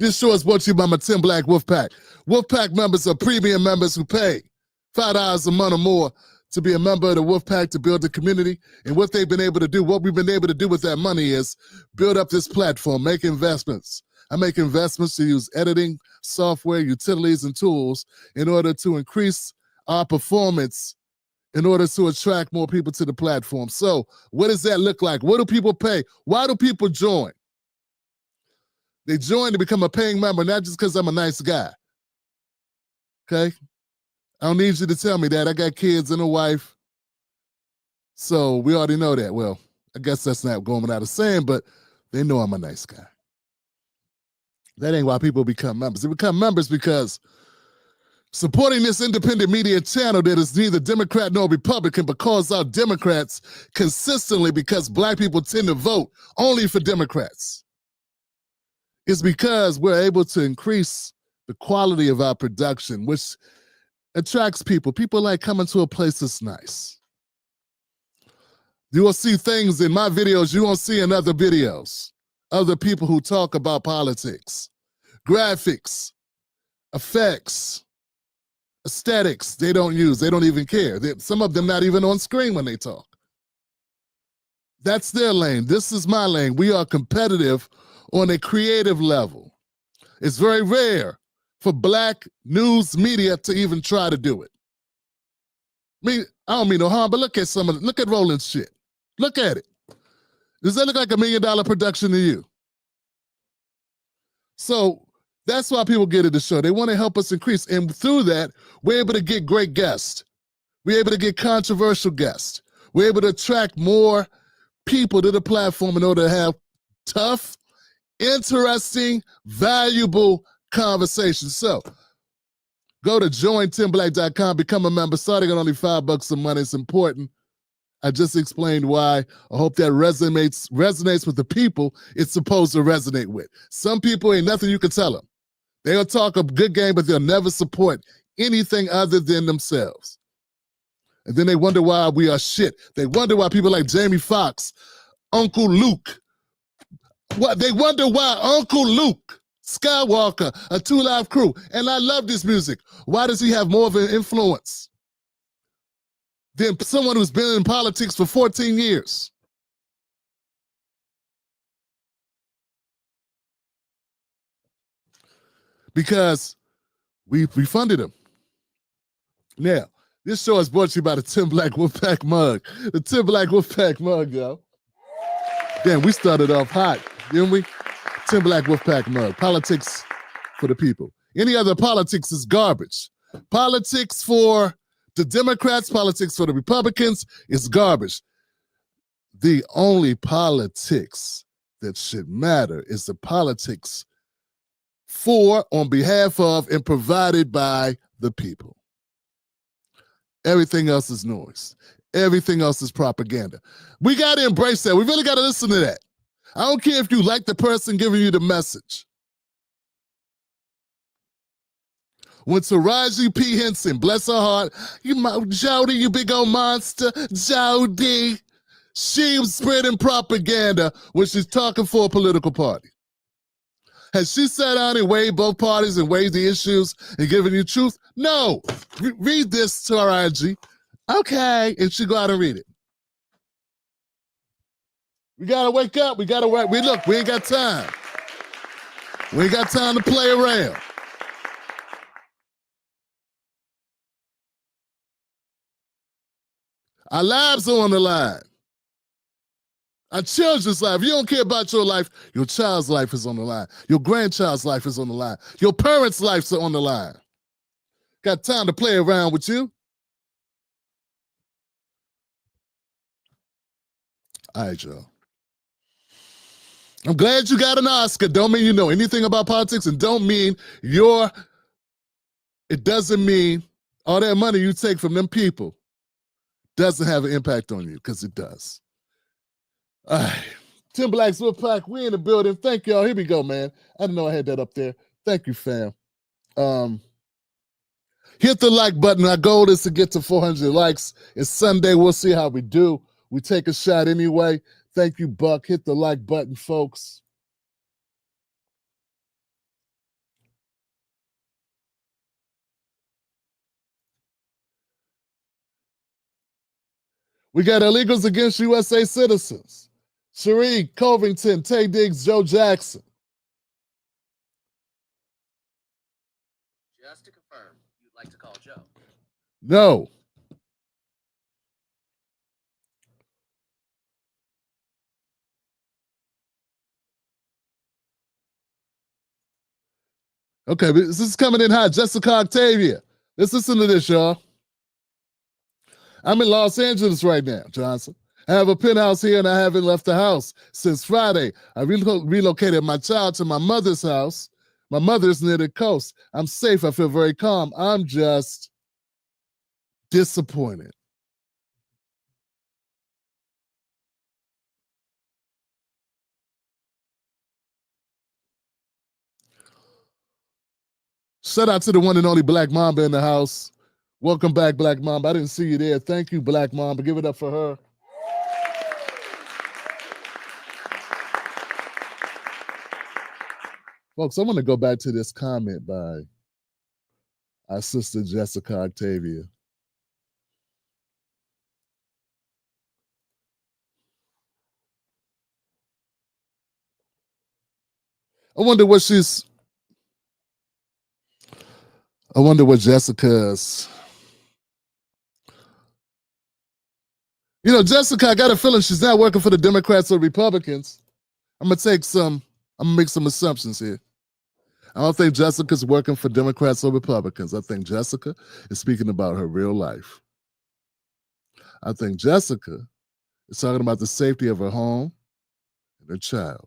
This show is brought to you by my Tim Black Wolfpack. Wolfpack members are premium members who pay $5 a month or more to be a member of the Wolfpack to build the community. And what they've been able to do, what we've been able to do with that money is build up this platform, make investments. I make investments to use editing software, utilities, and tools in order to increase our performance, in order to attract more people to the platform. So what does that look like? What do people pay? Why do people join? They join to become a paying member, not just because I'm a nice guy. Okay? I don't need you to tell me that. I got kids and a wife. So we already know that. Well, I guess that's not going without a saying, but they know I'm a nice guy. That ain't why people become members. They become members because supporting this independent media channel that is neither Democrat nor Republican, but calls out Democrats consistently because black people tend to vote only for Democrats, is because we're able to increase the quality of our production, which attracts people. People like coming to a place that's nice. You will see things in my videos you won't see in other videos. Other people who talk about politics, graphics, effects, aesthetics, they don't use. They don't even care. Some of them not even on screen when they talk. That's their lane. This is my lane. We are competitive on a creative level. It's very rare for black news media to even try to do it. I don't mean no harm, but look at look at Roland's shit. Look at it. Does that look like $1 million production to you? So that's why people get at the show. They want to help us increase. And through that, we're able to get great guests. We're able to get controversial guests. We're able to attract more people to the platform in order to have tough, interesting, valuable conversations. So go to jointimblack.com, become a member, starting at only $5 a month. It's important. I just explained why. I hope that resonates with the people it's supposed to resonate with. Some people ain't nothing you can tell them. They'll talk a good game, but they'll never support anything other than themselves. And then they wonder why we are shit. They wonder why people like Jamie Foxx, Uncle Luke, they wonder why Uncle Luke Skywalker, a 2 Live Crew, and I love this music. Why does he have more of an influence than someone who's been in politics for 14 years? Because we funded him. Now, this show is brought to you by the Tim Black Wolfpack mug. The Tim Black Wolfpack mug, yo. Damn, we started off hot, didn't we? Tim Black Wolfpack mug. Politics for the people. Any other politics is garbage. Politics for the Democrats, politics for the Republicans is garbage. The only politics that should matter is the politics for, on behalf of, and provided by the people. Everything else is noise. Everything else is propaganda. We got to embrace that. We really got to listen to that. I don't care if you like the person giving you the message. When Taraji P. Henson, bless her heart, Jody, you big old monster, Jody, she was spreading propaganda when she's talking for a political party. Has she sat down and weighed both parties and weighed the issues and given you truth? No. Read this, Taraji. Okay. And she go out and read it. We got to wake up. We got to work. We ain't got time. We ain't got time to play around. Our lives are on the line. Our children's life. If you don't care about your life, your child's life is on the line. Your grandchild's life is on the line. Your parents' lives are on the line. Got time to play around with you? All right, y'all. I'm glad you got an Oscar. Don't mean you know anything about politics, and don't mean it doesn't mean all that money you take from them people doesn't have an impact on you, because it does. All right. Tim Black's Wolfpack, we in the building. Thank y'all. Here we go, man. I didn't know I had that up there. Thank you, fam. Hit the like button. Our goal is to get to 400 likes. It's Sunday. We'll see how we do. We take a shot anyway. Thank you, Buck. Hit the like button, folks. We got illegals against USA citizens. Cherie Covington, Tay Diggs, Joe Jackson. Just to confirm, you'd like to call Joe? No. Okay, this is coming in hot. Jessica Octavia. Let's listen to this, y'all. I'm in Los Angeles right now, Johnson. I have a penthouse here and I haven't left the house since Friday. I relocated my child to my mother's house. My mother's near the coast. I'm safe. I feel very calm. I'm just disappointed. Shout out to the one and only Black Mamba in the house. Welcome back, Black Mamba. I didn't see you there. Thank you, Black Mamba. Give it up for her. Folks, I want to go back to this comment by our sister Jessica Octavia. I wonder what Jessica's. You know, Jessica, I got a feeling she's not working for the Democrats or Republicans. I'm gonna make some assumptions here. I don't think Jessica's working for Democrats or Republicans. I think Jessica is speaking about her real life. I think Jessica is talking about the safety of her home and her child.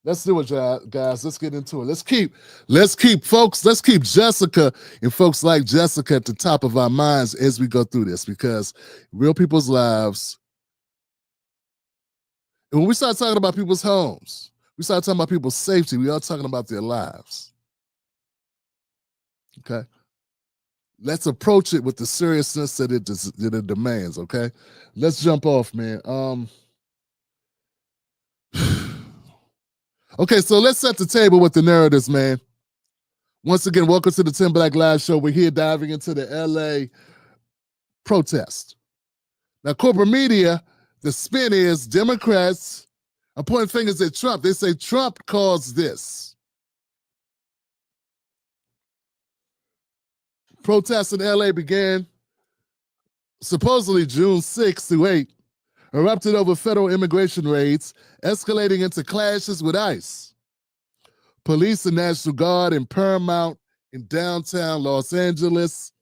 Let's do it, guys. Let's get into it. Let's keep Jessica and folks like Jessica at the top of our minds as we go through this, because real people's lives. And when we start talking about people's homes, we start talking about people's safety, we are talking about their lives. Okay? Let's approach it with the seriousness that it demands, okay? Let's jump off, man. Okay, so let's set the table with the narratives, man. Once again, welcome to the 10 Black Live Show. We're here diving into the LA protest. Now, corporate media, the spin is Democrats are pointing fingers at Trump. They say Trump caused this. Protests in LA began supposedly June 6 through 8, erupted over federal immigration raids, escalating into clashes with ICE. Police and National Guard in Paramount in downtown Los Angeles,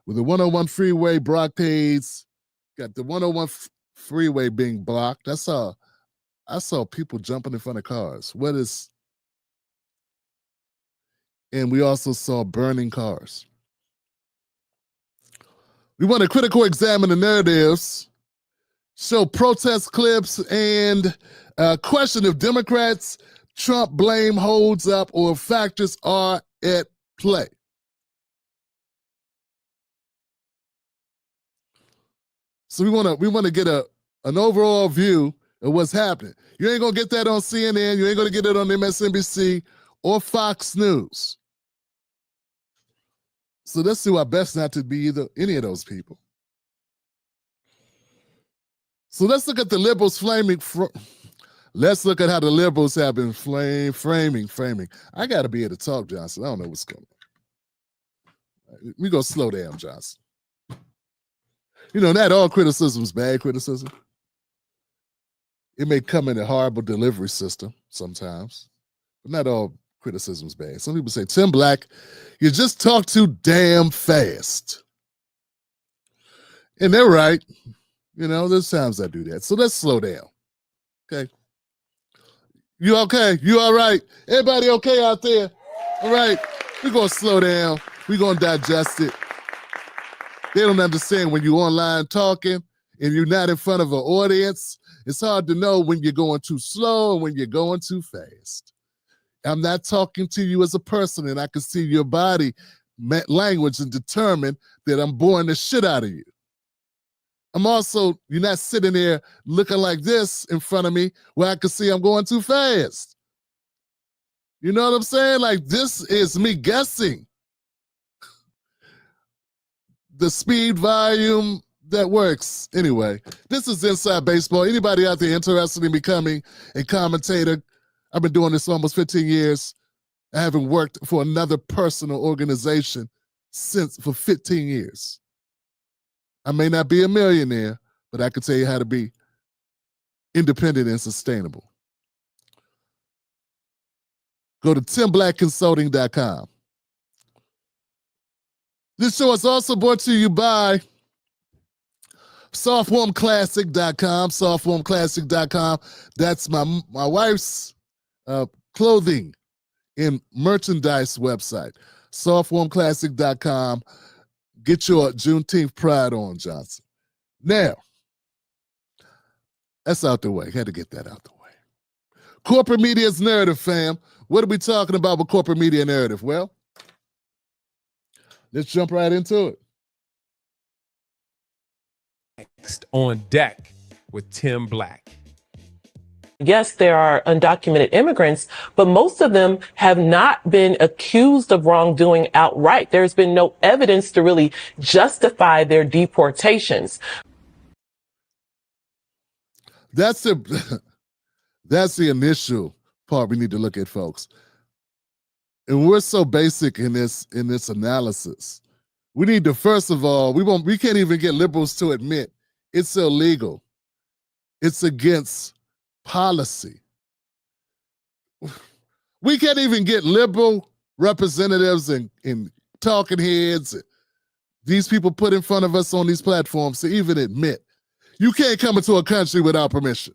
with the 101 freeway blockades, got the 101 freeway being blocked. I saw people jumping in front of cars. And we also saw burning cars. We want to critically examine the narratives, show protest clips, and question if Democrats' Trump blame holds up or factors are at play. So we want to get an overall view of what's happening. You ain't gonna get that on CNN. You ain't gonna get it on MSNBC or Fox News. So let's do our best not to be any of those people. So let's look at the liberals flaming. Let's look at how the liberals have been framing. I got to be able to talk, Johnson. I don't know what's going on. We're going to slow down, Johnson. You know, not all criticism is bad criticism. It may come in a horrible delivery system sometimes, but not all criticism is bad. Some people say, Tim Black, you just talk too damn fast. And they're right. You know, there's times I do that. So let's slow down. Okay. You okay? You all right? Everybody okay out there? All right. We're going to slow down. We're going to digest it. They don't understand when you're online talking and you're not in front of an audience. It's hard to know when you're going too slow and when you're going too fast. I'm not talking to you as a person, and I can see your body language and determine that I'm boring the shit out of you. You're not sitting there looking like this in front of me where I can see I'm going too fast. You know what I'm saying? Like, this is me guessing. the speed, volume, that works. Anyway, this is Inside Baseball. Anybody out there interested in becoming a commentator? I've been doing this almost 15 years. I haven't worked for another person or organization for 15 years. I may not be a millionaire, but I can tell you how to be independent and sustainable. Go to timblackconsulting.com. This show is also brought to you by softwarmclassic.com. Softwarmclassic.com. That's my wife's clothing and merchandise website. Softwarmclassic.com. Get your Juneteenth pride on, Johnson. Now, that's out the way. Had to get that out the way. Corporate media's narrative, fam. What are we talking about with corporate media narrative? Well, let's jump right into it. Next on deck with Tim Black. Yes, there are undocumented immigrants, but most of them have not been accused of wrongdoing outright. There's been no evidence to really justify their deportations. That's the initial part we need to look at, folks. And we're so basic in this analysis. We need to, first of all, we can't even get liberals to admit it's illegal. It's against policy. We can't even get liberal representatives and talking heads, these people put in front of us on these platforms to even admit you can't come into a country without permission.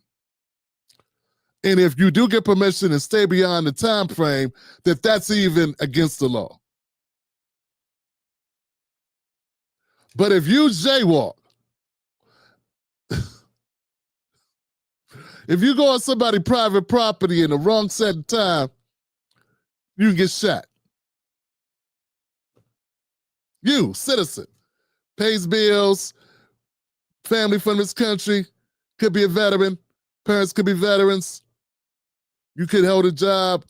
And if you do get permission and stay beyond the time frame, that's even against the law. But if you jaywalk, if you go on somebody's private property in the wrong set of time, you can get shot. You, citizen, pays bills, family from this country, could be a veteran, parents could be veterans, you could hold a job,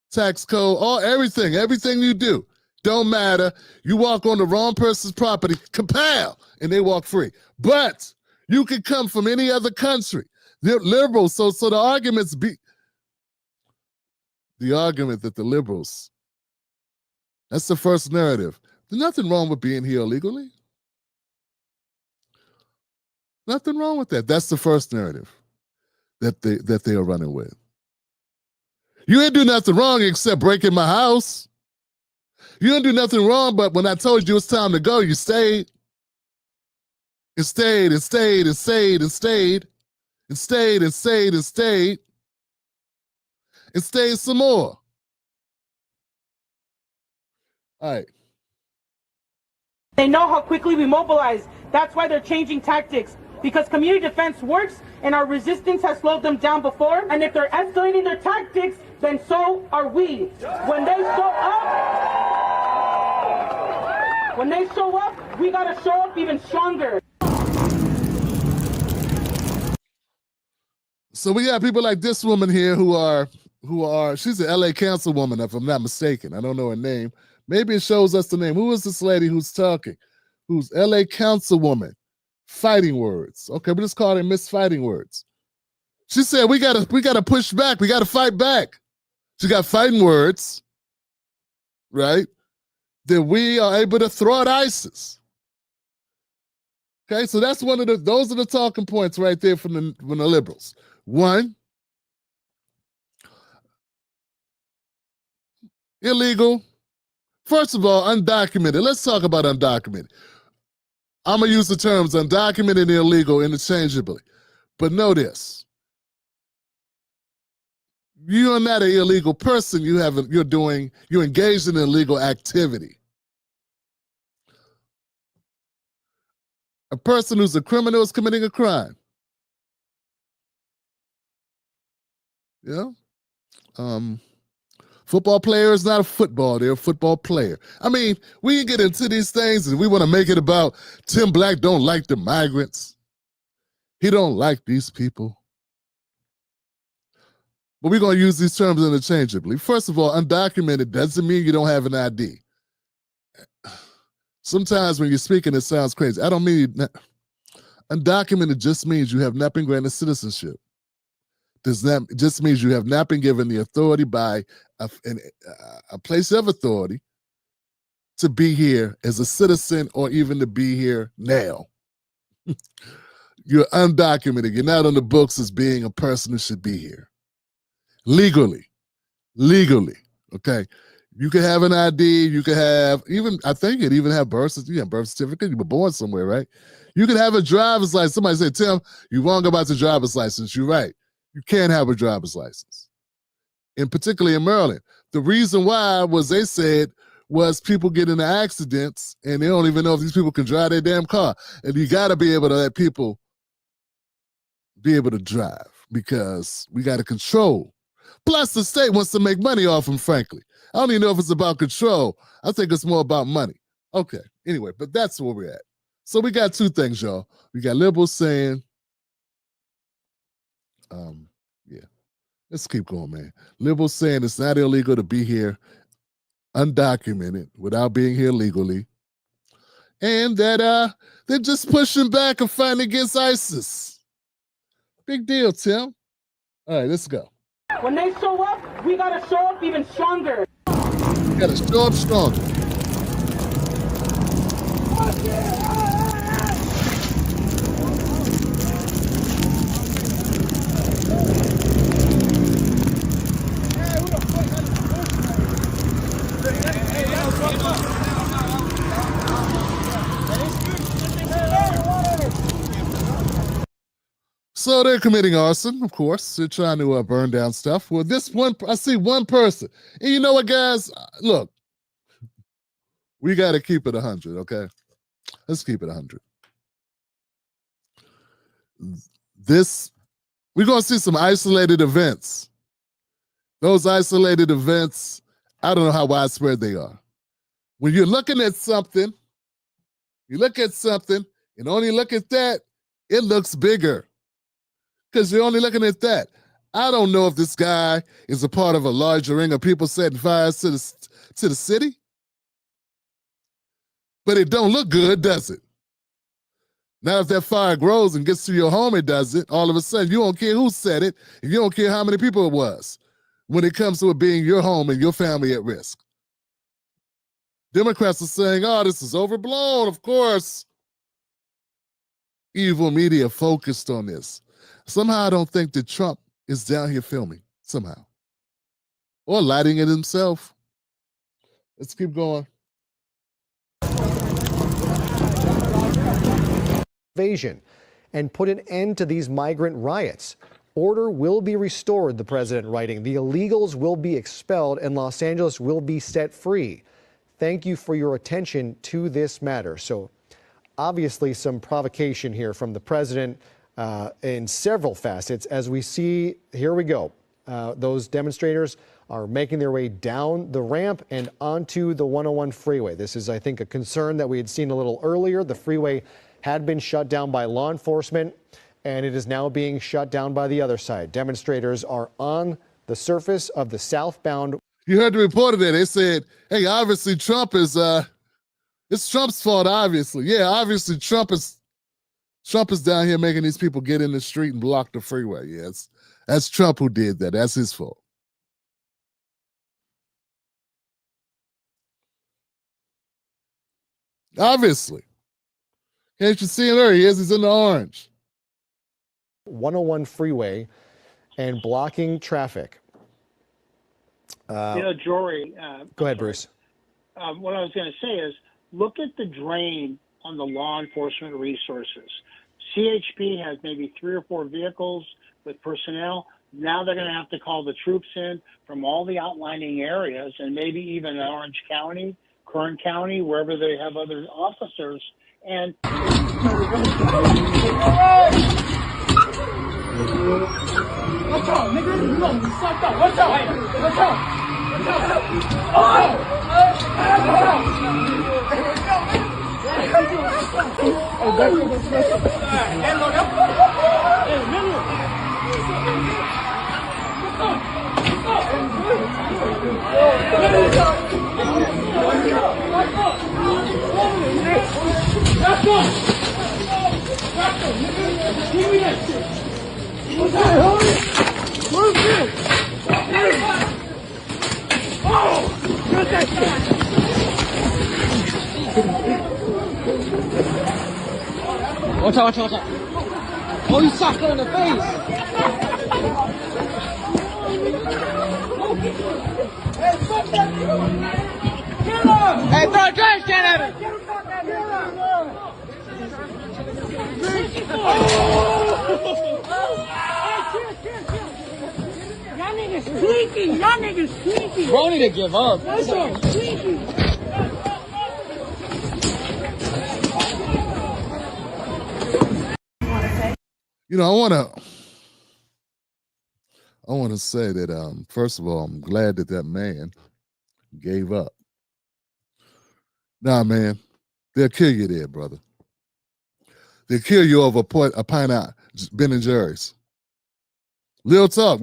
tax code, everything you do. Don't matter. You walk on the wrong person's property, kapow, and they walk free. But you can come from any other country. They're liberals, so the argument that the liberals, that's the first narrative. There's nothing wrong with being here illegally. Nothing wrong with that. That's the first narrative that they are running with. You ain't do nothing wrong except breaking my house. You didn't do nothing wrong, but when I told you it's time to go, you stayed. And stayed and stayed and stayed and stayed and stayed and stayed and stayed and stayed some more. All right. They know how quickly we mobilize. That's why they're changing tactics. Because community defense works and our resistance has slowed them down before. And if they're escalating their tactics, then so are we. When they show up, we gotta show up even stronger. So we have people like this woman here who are she's an LA councilwoman, if I'm not mistaken. I don't know her name. Maybe it shows us the name. Who is this lady who's talking? Who's LA councilwoman? Fighting words. Okay, we just call her Miss Fighting Words. She said we gotta push back. We gotta fight back. She got fighting words, right? That we are able to thwart ISIS. Okay, so that's those are the talking points right there from the liberals. One, illegal. First of all, undocumented. Let's talk about undocumented. I'm going to use the terms undocumented and illegal interchangeably. But know this. You are not an illegal person. You're engaged in illegal activity. A person who's a criminal is committing a crime. Yeah. Football player is not a football. They're a football player. I mean, we can get into these things and we want to make it about Tim Black don't like the migrants. He don't like these people. But we're going to use these terms interchangeably. First of all, undocumented doesn't mean you don't have an ID. Sometimes when you're speaking, it sounds crazy. I don't mean undocumented just means you have not been granted citizenship. Does that just means you have not been given the authority by a place of authority to be here as a citizen or even to be here now. You're undocumented. You're not on the books as being a person who should be here. Legally, okay? You can have an ID, you can have I think you'd even have birth certificate, you were born somewhere, right? You can have a driver's license. Somebody said, Tim, you're wrong about the driver's license. You're right. You can't have a driver's license. And particularly in Maryland. The reason why they said people get into accidents and they don't even know if these people can drive their damn car. And you got to be able to let people be able to drive because we got to control. Plus, the state wants to make money off them, frankly. I don't even know if it's about control. I think it's more about money. Okay, anyway, but that's where we're at. So we got two things, y'all. We got liberals saying, let's keep going, man. Liberals saying it's not illegal to be here undocumented without being here legally. And that they're just pushing back and fighting against ISIS. Big deal, Tim. All right, let's go. When they show up, we gotta show up even stronger. We gotta show up stronger. So they're committing arson, of course. They're trying to burn down stuff. Well, I see one person. And you know what, guys? Look, we got to keep it 100, okay? Let's keep it 100. We're going to see some isolated events. Those isolated events, I don't know how widespread they are. When you're looking at something, and only look at that, it looks bigger. Because you're only looking at that. I don't know if this guy is a part of a larger ring of people setting fires to the city. But it don't look good, does it? Now, if that fire grows and gets to your home, it doesn't. All of a sudden, you don't care who set it, and you don't care how many people it was when it comes to it being your home and your family at risk. Democrats are saying, oh, this is overblown, of course. Evil media focused on this. Somehow I don't think that Trump is down here filming, somehow. Or lighting it himself. Let's keep going. Invasion and put an end to these migrant riots. Order will be restored, the president writing. The illegals will be expelled and Los Angeles will be set free. Thank you for your attention to this matter. So obviously some provocation here from the president in several facets. As we see, here we go. Those demonstrators are making their way down the ramp and onto the 101 freeway. This is, I think, a concern that we had seen a little earlier. The freeway had been shut down by law enforcement, and it is now being shut down by the other side. Demonstrators are on the surface of the southbound. You heard the reporter there. They said, hey, obviously Trump is, it's Trump's fault, obviously. Yeah, obviously Trump is down here making these people get in the street and block the freeway. Yes, that's Trump who did that. That's his fault. Obviously. Can't you see him there? He is. He's in the orange. 101 freeway and blocking traffic. Jory. Go ahead, Bruce. What I was going to say is, look at the drain on the law enforcement resources. CHP has maybe 3 or 4 vehicles with personnel. Now they're going to have to call the troops in from all the outlining areas and maybe even Orange County, Kern County, wherever they have other officers. And watch out, nigga! You know, sucked up. Watch out! Watch out! Oh, Watch out, watch out, watch out. Oh, you socked her in the face. Hey, throw a trash can at her. Y'all niggas sneaky. Y'all niggas sneaky. Bro need to give up. That's so sneaky. You know, I wanna say that first of all, I'm glad that man gave up. Nah, man, they'll kill you there, brother. They'll kill you over a pint of Ben and Jerry's. Real talk,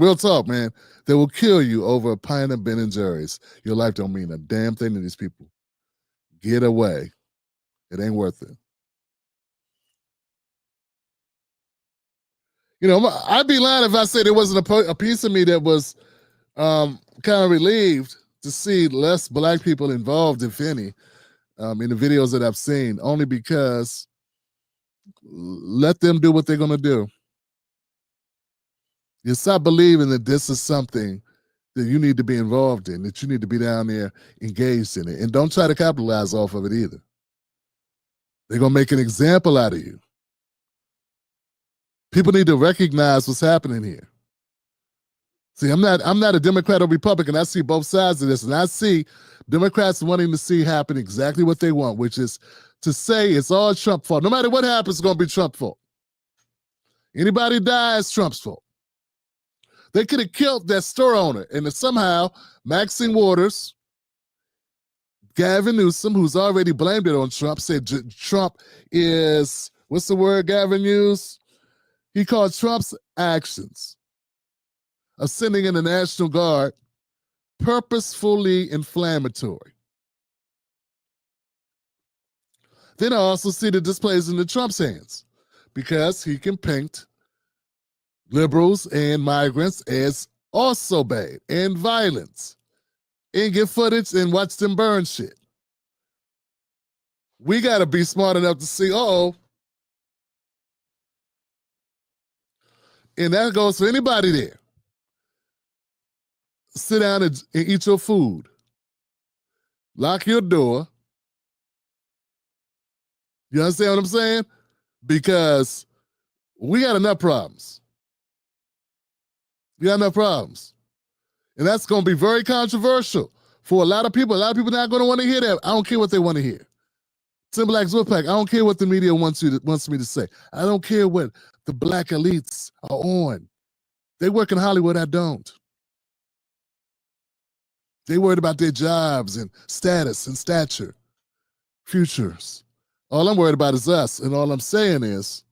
man. They will kill you over a pint of Ben and Jerry's. Your life don't mean a damn thing to these people. Get away. It ain't worth it. You know, I'd be lying if I said there wasn't a piece of me that was kind of relieved to see less black people involved, if any, in the videos that I've seen, only because let them do what they're going to do. You stop believing that this is something that you need to be involved in, that you need to be down there engaged in it. And don't try to capitalize off of it either. They're going to make an example out of you. People need to recognize what's happening here. See, I'm not a Democrat or Republican. I see both sides of this, and I see Democrats wanting to see happen exactly what they want, which is to say it's all Trump's fault. No matter what happens, it's going to be Trump's fault. Anybody dies, Trump's fault. They could have killed that store owner, and somehow Maxine Waters, Gavin Newsom, who's already blamed it on Trump, said Trump is, what's the word Gavin used? He called Trump's actions of sending in the National Guard purposefully inflammatory. Then I also see that this plays into Trump's hands because he can paint liberals and migrants as also bad and violence and get footage and watch them burn shit. We got to be smart enough to see, and that goes for anybody there. Sit down and eat your food. Lock your door. You understand what I'm saying? Because we got enough problems. We got enough problems. And that's going to be very controversial for a lot of people. A lot of people not going to want to hear that. I don't care what they want to hear. Tim Black's Wolfpack, I don't care what the media wants me to say. I don't care what the black elites are on. They work in Hollywood, I don't. They worried about their jobs and status and stature, futures. All I'm worried about is us, and all I'm saying is,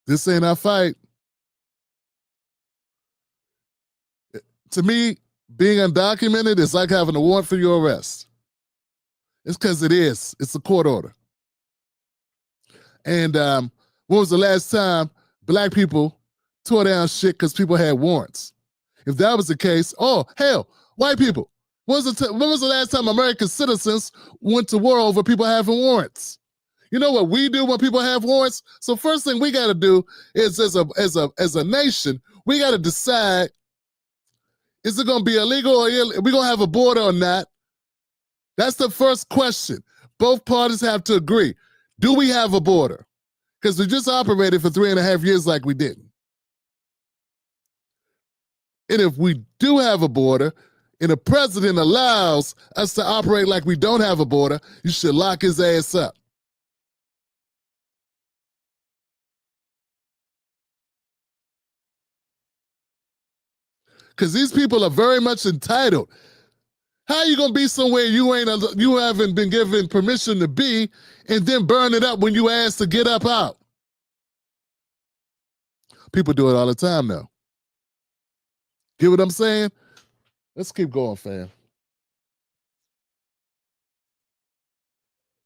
this ain't our fight. To me, being undocumented is like having a warrant for your arrest. It's because it is. It's a court order. And when was the last time black people tore down shit because people had warrants? If that was the case, hell, white people. When was the last time American citizens went to war over people having warrants? You know what we do when people have warrants? So first thing we got to do is, as a nation, we got to decide: is it going to be illegal or are we going to have a border or not? That's the first question. Both parties have to agree. Do we have a border? Because we just operated for 3.5 years like we didn't. And if we do have a border, and the president allows us to operate like we don't have a border, you should lock his ass up. Because these people are very much entitled. How you gonna be somewhere you haven't been given permission to be, and then burn it up when you ask to get up out? People do it all the time now. Get what I'm saying? Let's keep going, fam.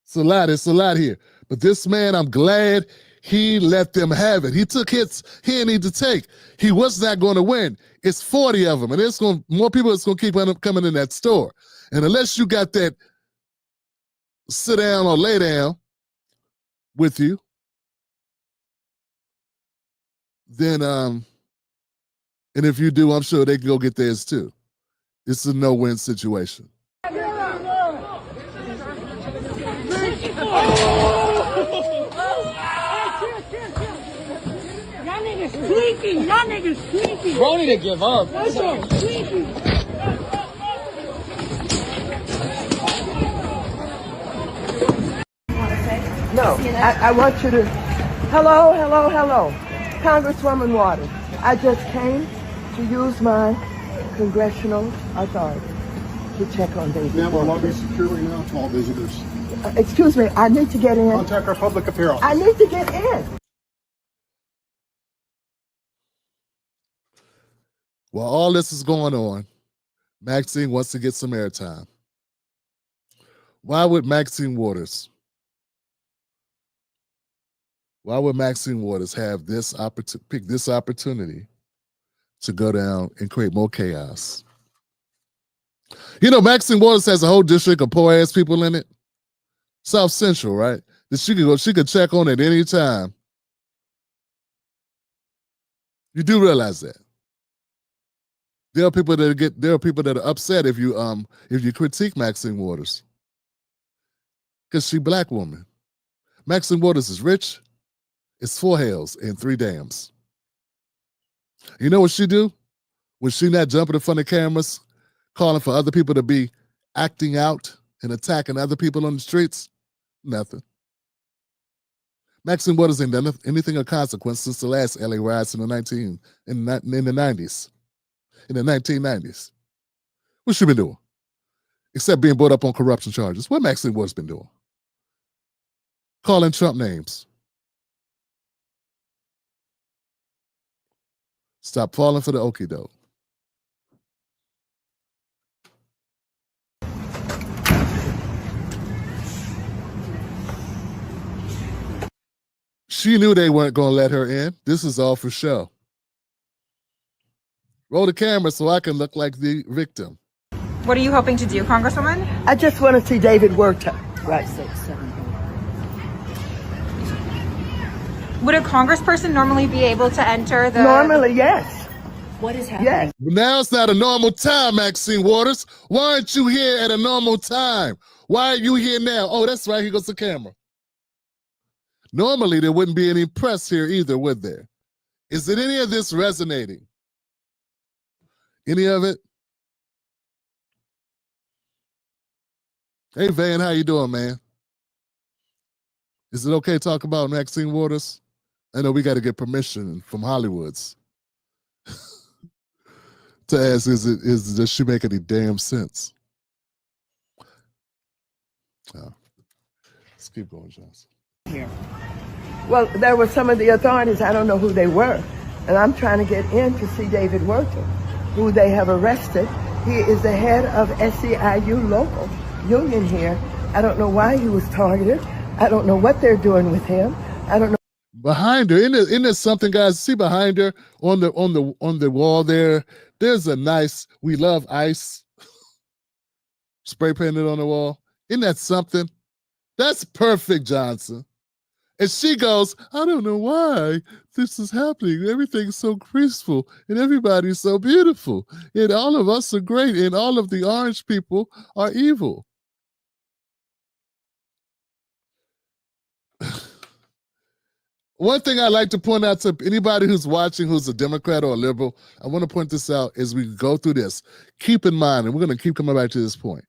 It's a lot here. But this man, I'm glad he let them have it. He took hits he didn't need to take. He was not going to win. It's 40 of them, and it's going more people is going to keep coming in that store. And unless you got that sit down or lay down with you, then and if you do, I'm sure they can go get theirs too. It's a no-win situation. Sneaky, y'all niggas sneaky. Bro need to give up. Sneaky. No, I want you to, hello. Congresswoman Waters, I just came to use my congressional authority to check on David. Ma'am, our lobby is securely now to all visitors. Excuse me, I need to get in. Contact our public affairs office. I need to get in. While all this is going on, Maxine wants to get some airtime. Why would Maxine Waters have this pick this opportunity to go down and create more chaos? You know, Maxine Waters has a whole district of poor ass people in it. South Central, right? That she could check on at any time. You do realize that. There are people that are upset if you critique Maxine Waters. Because she's a black woman. Maxine Waters is rich. It's 4 hells and 3 dams. You know what she do? When she not jumping in front of cameras, calling for other people to be acting out and attacking other people on the streets? Nothing. Maxine Waters ain't done anything of consequence since the last LA riots in the 90s. In the 1990s. What's she been doing? Except being brought up on corruption charges. What Maxine Waters been doing? Calling Trump names. Stop falling for the okie doke. She knew they weren't going to let her in. This is all for show. Roll the camera so I can look like the victim. What are you hoping to do, Congresswoman? I just want to see David Werta. Right. 6, 7. Would a congressperson normally be able to enter the... Normally, yes. What is happening? Yes. Now it's not a normal time, Maxine Waters. Why aren't you here at a normal time? Why are you here now? Oh, that's right. Here goes the camera. Normally, there wouldn't be any press here either, would there? Is it any of this resonating? Any of it? Hey, Van, how you doing, man? Is it okay to talk about Maxine Waters? I know we got to get permission from Hollywoods to ask, does she make any damn sense? Oh. Let's keep going, Johnson. Here. Well, there were some of the authorities, I don't know who they were, and I'm trying to get in to see David Werta, who they have arrested. He is the head of SEIU local union here. I don't know why he was targeted. I don't know what they're doing with him. I don't know. Behind her, isn't there something, guys? See behind her on the wall there? There's a nice "We Love ICE" spray painted on the wall. Isn't that something? That's perfect, Johnson. And she goes, I don't know why this is happening. Everything's so peaceful and everybody's so beautiful. And all of us are great and all of the orange people are evil. One thing I'd like to point out to anybody who's watching who's a Democrat or a liberal, I want to point this out as we go through this. Keep in mind, and we're going to keep coming back to this point,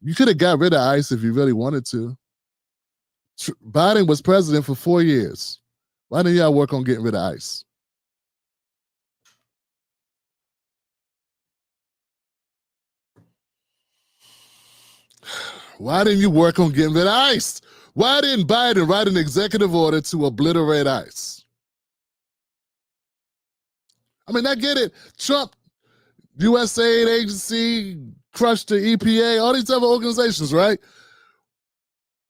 you could have got rid of ICE if you really wanted to. Biden was president for 4 years. Why didn't y'all work on getting rid of ICE? Why didn't you work on getting rid of ICE? Why didn't Biden write an executive order to obliterate ICE? I mean, I get it. Trump, USAID agency, crushed the EPA, all these other organizations, right?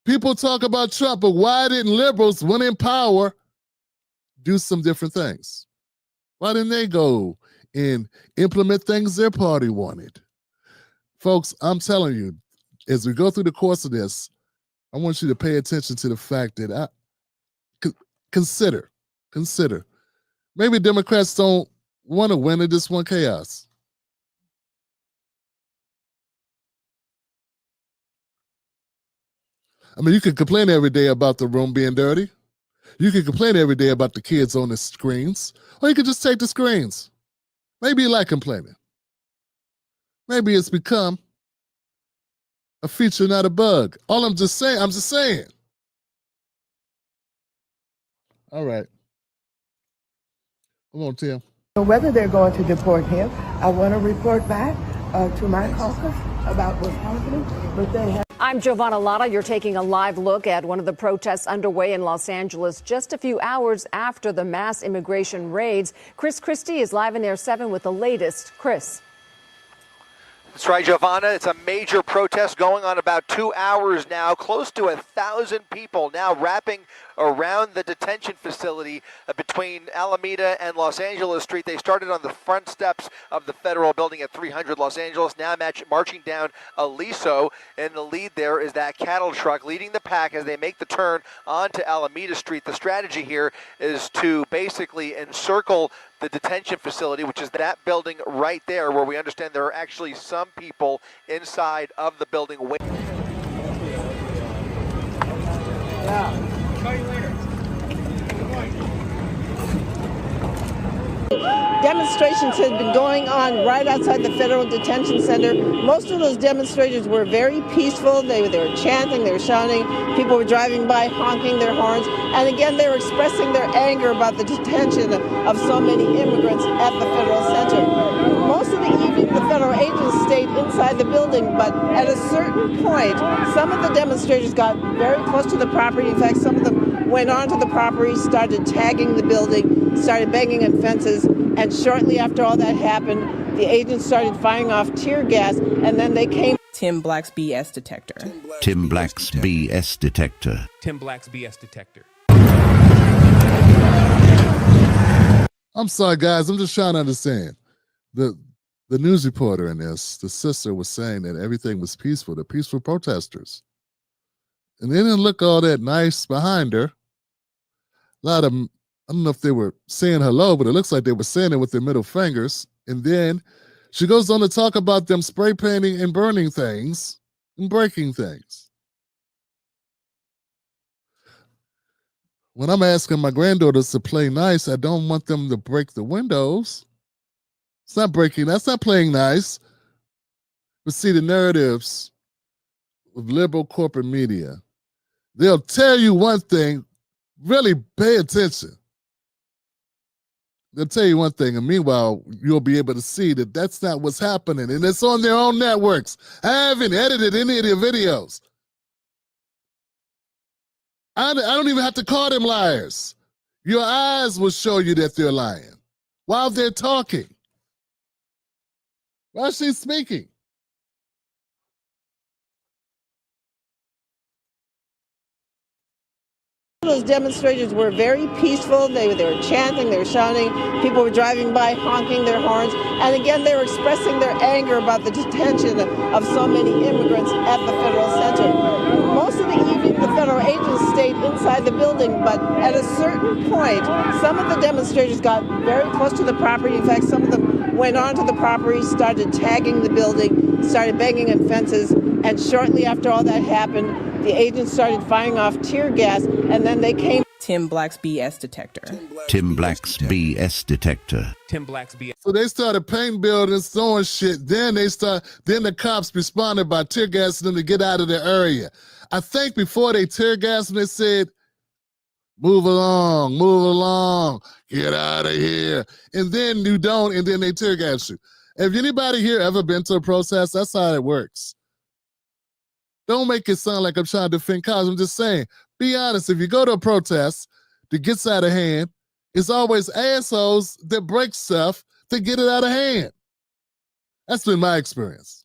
People talk about Trump, but why didn't liberals, when in power, do some different things? Why didn't they go and implement things their party wanted? Folks, I'm telling you, as we go through the course of this, I want you to pay attention to the fact that consider, maybe Democrats don't want to win, they just want chaos. I mean, you can complain every day about the room being dirty. You can complain every day about the kids on the screens, or you can just take the screens. Maybe you like complaining. Maybe it's become a feature, not a bug. I'm just saying. All right. Come on, Tim. Whether they're going to deport him, I want to report back to my caucus about what's happening, but they have. I'm Giovanna Lotta. You're taking a live look at one of the protests underway in Los Angeles just a few hours after the mass immigration raids. Chris Christie is live in Air 7 with the latest. Chris. That's right, Giovanna. It's a major protest going on about 2 hours now. Close to 1,000 people now wrapping around the detention facility between Alameda and Los Angeles Street. They started on the front steps of the federal building at 300 Los Angeles, now marching down Aliso. In the lead there is that cattle truck leading the pack as they make the turn onto Alameda Street. The strategy here is to basically encircle the detention facility, which is that building right there, where we understand there are actually some people inside of the building waiting. Yeah. Call you later. Demonstrations had been going on right outside the Federal Detention Center. Most of those demonstrators were very peaceful. They were chanting, they were shouting. People were driving by honking their horns. And again, they were expressing their anger about the detention of so many immigrants at the Federal Center. Most of the evening, the federal agents stayed inside the building, but at a certain point, some of the demonstrators got very close to the property. In fact, some of them went onto the property, started tagging the building, started banging on fences. And shortly after all that happened, the agents started firing off tear gas, and then they came. Tim Black's BS detector. Tim Black's BS detector. Tim Black's BS detector. I'm sorry, guys. I'm just trying to understand. The news reporter in this, the sister was saying that everything was peaceful, the peaceful protesters. And they didn't look all that nice behind her. A lot of, I don't know if they were saying hello, but it looks like they were saying it with their middle fingers. And then she goes on to talk about them spray painting and burning things and breaking things. When I'm asking my granddaughters to play nice, I don't want them to break the windows. It's not breaking, that's not playing nice. But see, the narratives of liberal corporate media, they'll tell you one thing, really pay attention. They'll tell you one thing, and meanwhile, you'll be able to see that that's not what's happening, and it's on their own networks. I haven't edited any of their videos. I don't even have to call them liars. Your eyes will show you that they're lying while they're talking. While she's speaking. Those demonstrators were very peaceful. They were chanting, they were shouting. People were driving by honking their horns. And again, they were expressing their anger about the detention of so many immigrants at the Federal Center. Most of the evening, the federal agents stayed inside the building, but at a certain point, some of the demonstrators got very close to the property. In fact, some of them went onto the property, started tagging the building, started banging on fences, and shortly after all that happened, the agents started firing off tear gas, and then they came. Tim Black's BS detector. Tim Black's BS detector. Tim Black's BS. So they started painting buildings, throwing shit. Then the cops responded by tear gassing them to get out of the area. I think before they tear gassed them, they said, move along, get out of here. And then you don't, and then they tear gas you. Have anybody here ever been to a protest? That's how it works. Don't make it sound like I'm trying to defend cops. I'm just saying, be honest. If you go to a protest that gets out of hand, it's always assholes that break stuff to get it out of hand. That's been my experience.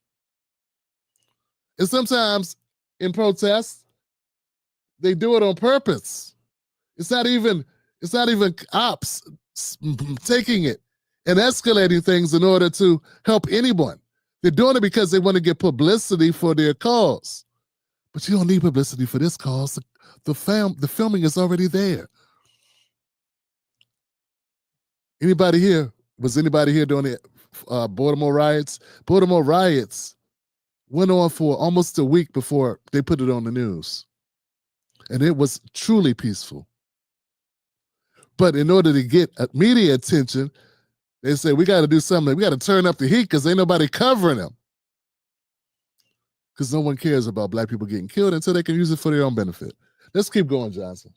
And sometimes in protests, they do it on purpose. It's not even It's not even ops taking it and escalating things in order to help anyone. They're doing it because they want to get publicity for their cause. But you don't need publicity for this cause. The filming is already there. Anybody here? Was anybody here during the Baltimore riots? Baltimore riots went on for almost a week before they put it on the news. And it was truly peaceful. But in order to get media attention, they say, we got to do something. We got to turn up the heat because ain't nobody covering them. Because no one cares about black people getting killed until they can use it for their own benefit. Let's keep going, Johnson.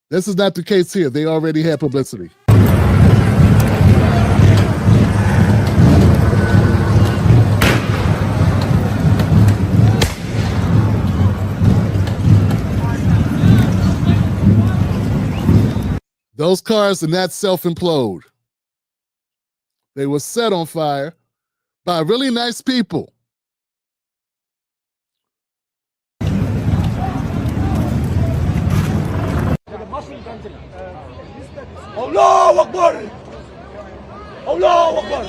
This is not the case here. They already had publicity. Those cars did not self-implode. They were set on fire by really nice people. Allahu Akbar! Allahu Akbar!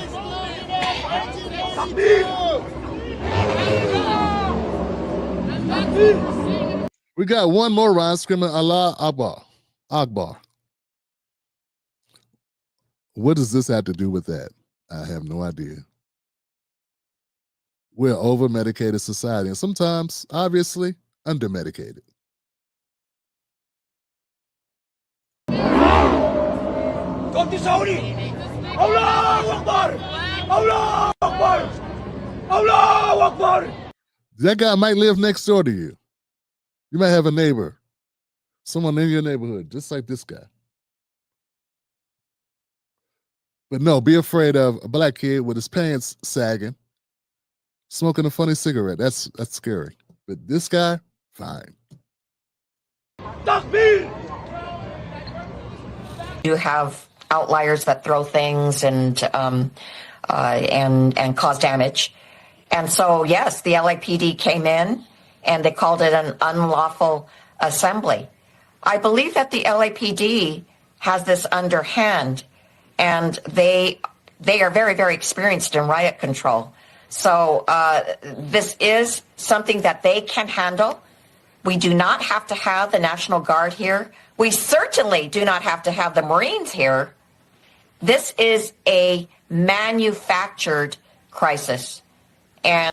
Takbir! We got one more round screaming Allah Akbar. Akbar. What does this have to do with that? I have no idea. We're an over-medicated society, and sometimes, obviously, under-medicated. Come to Saudi! Allahu Akbar! Allahu Akbar! Allahu Akbar! That guy might live next door to you. You might have a neighbor, someone in your neighborhood, just like this guy. But no, be afraid of a black kid with his pants sagging, smoking a funny cigarette. That's scary. But this guy, fine. Takbir! You have outliers that throw things and cause damage. And so, yes, the LAPD came in and they called it an unlawful assembly. I believe that the LAPD has this underhand, and they are very, very experienced in riot control. So this is something that they can handle. We do not have to have the National Guard here. We certainly do not have to have the Marines here. This is a manufactured crisis. And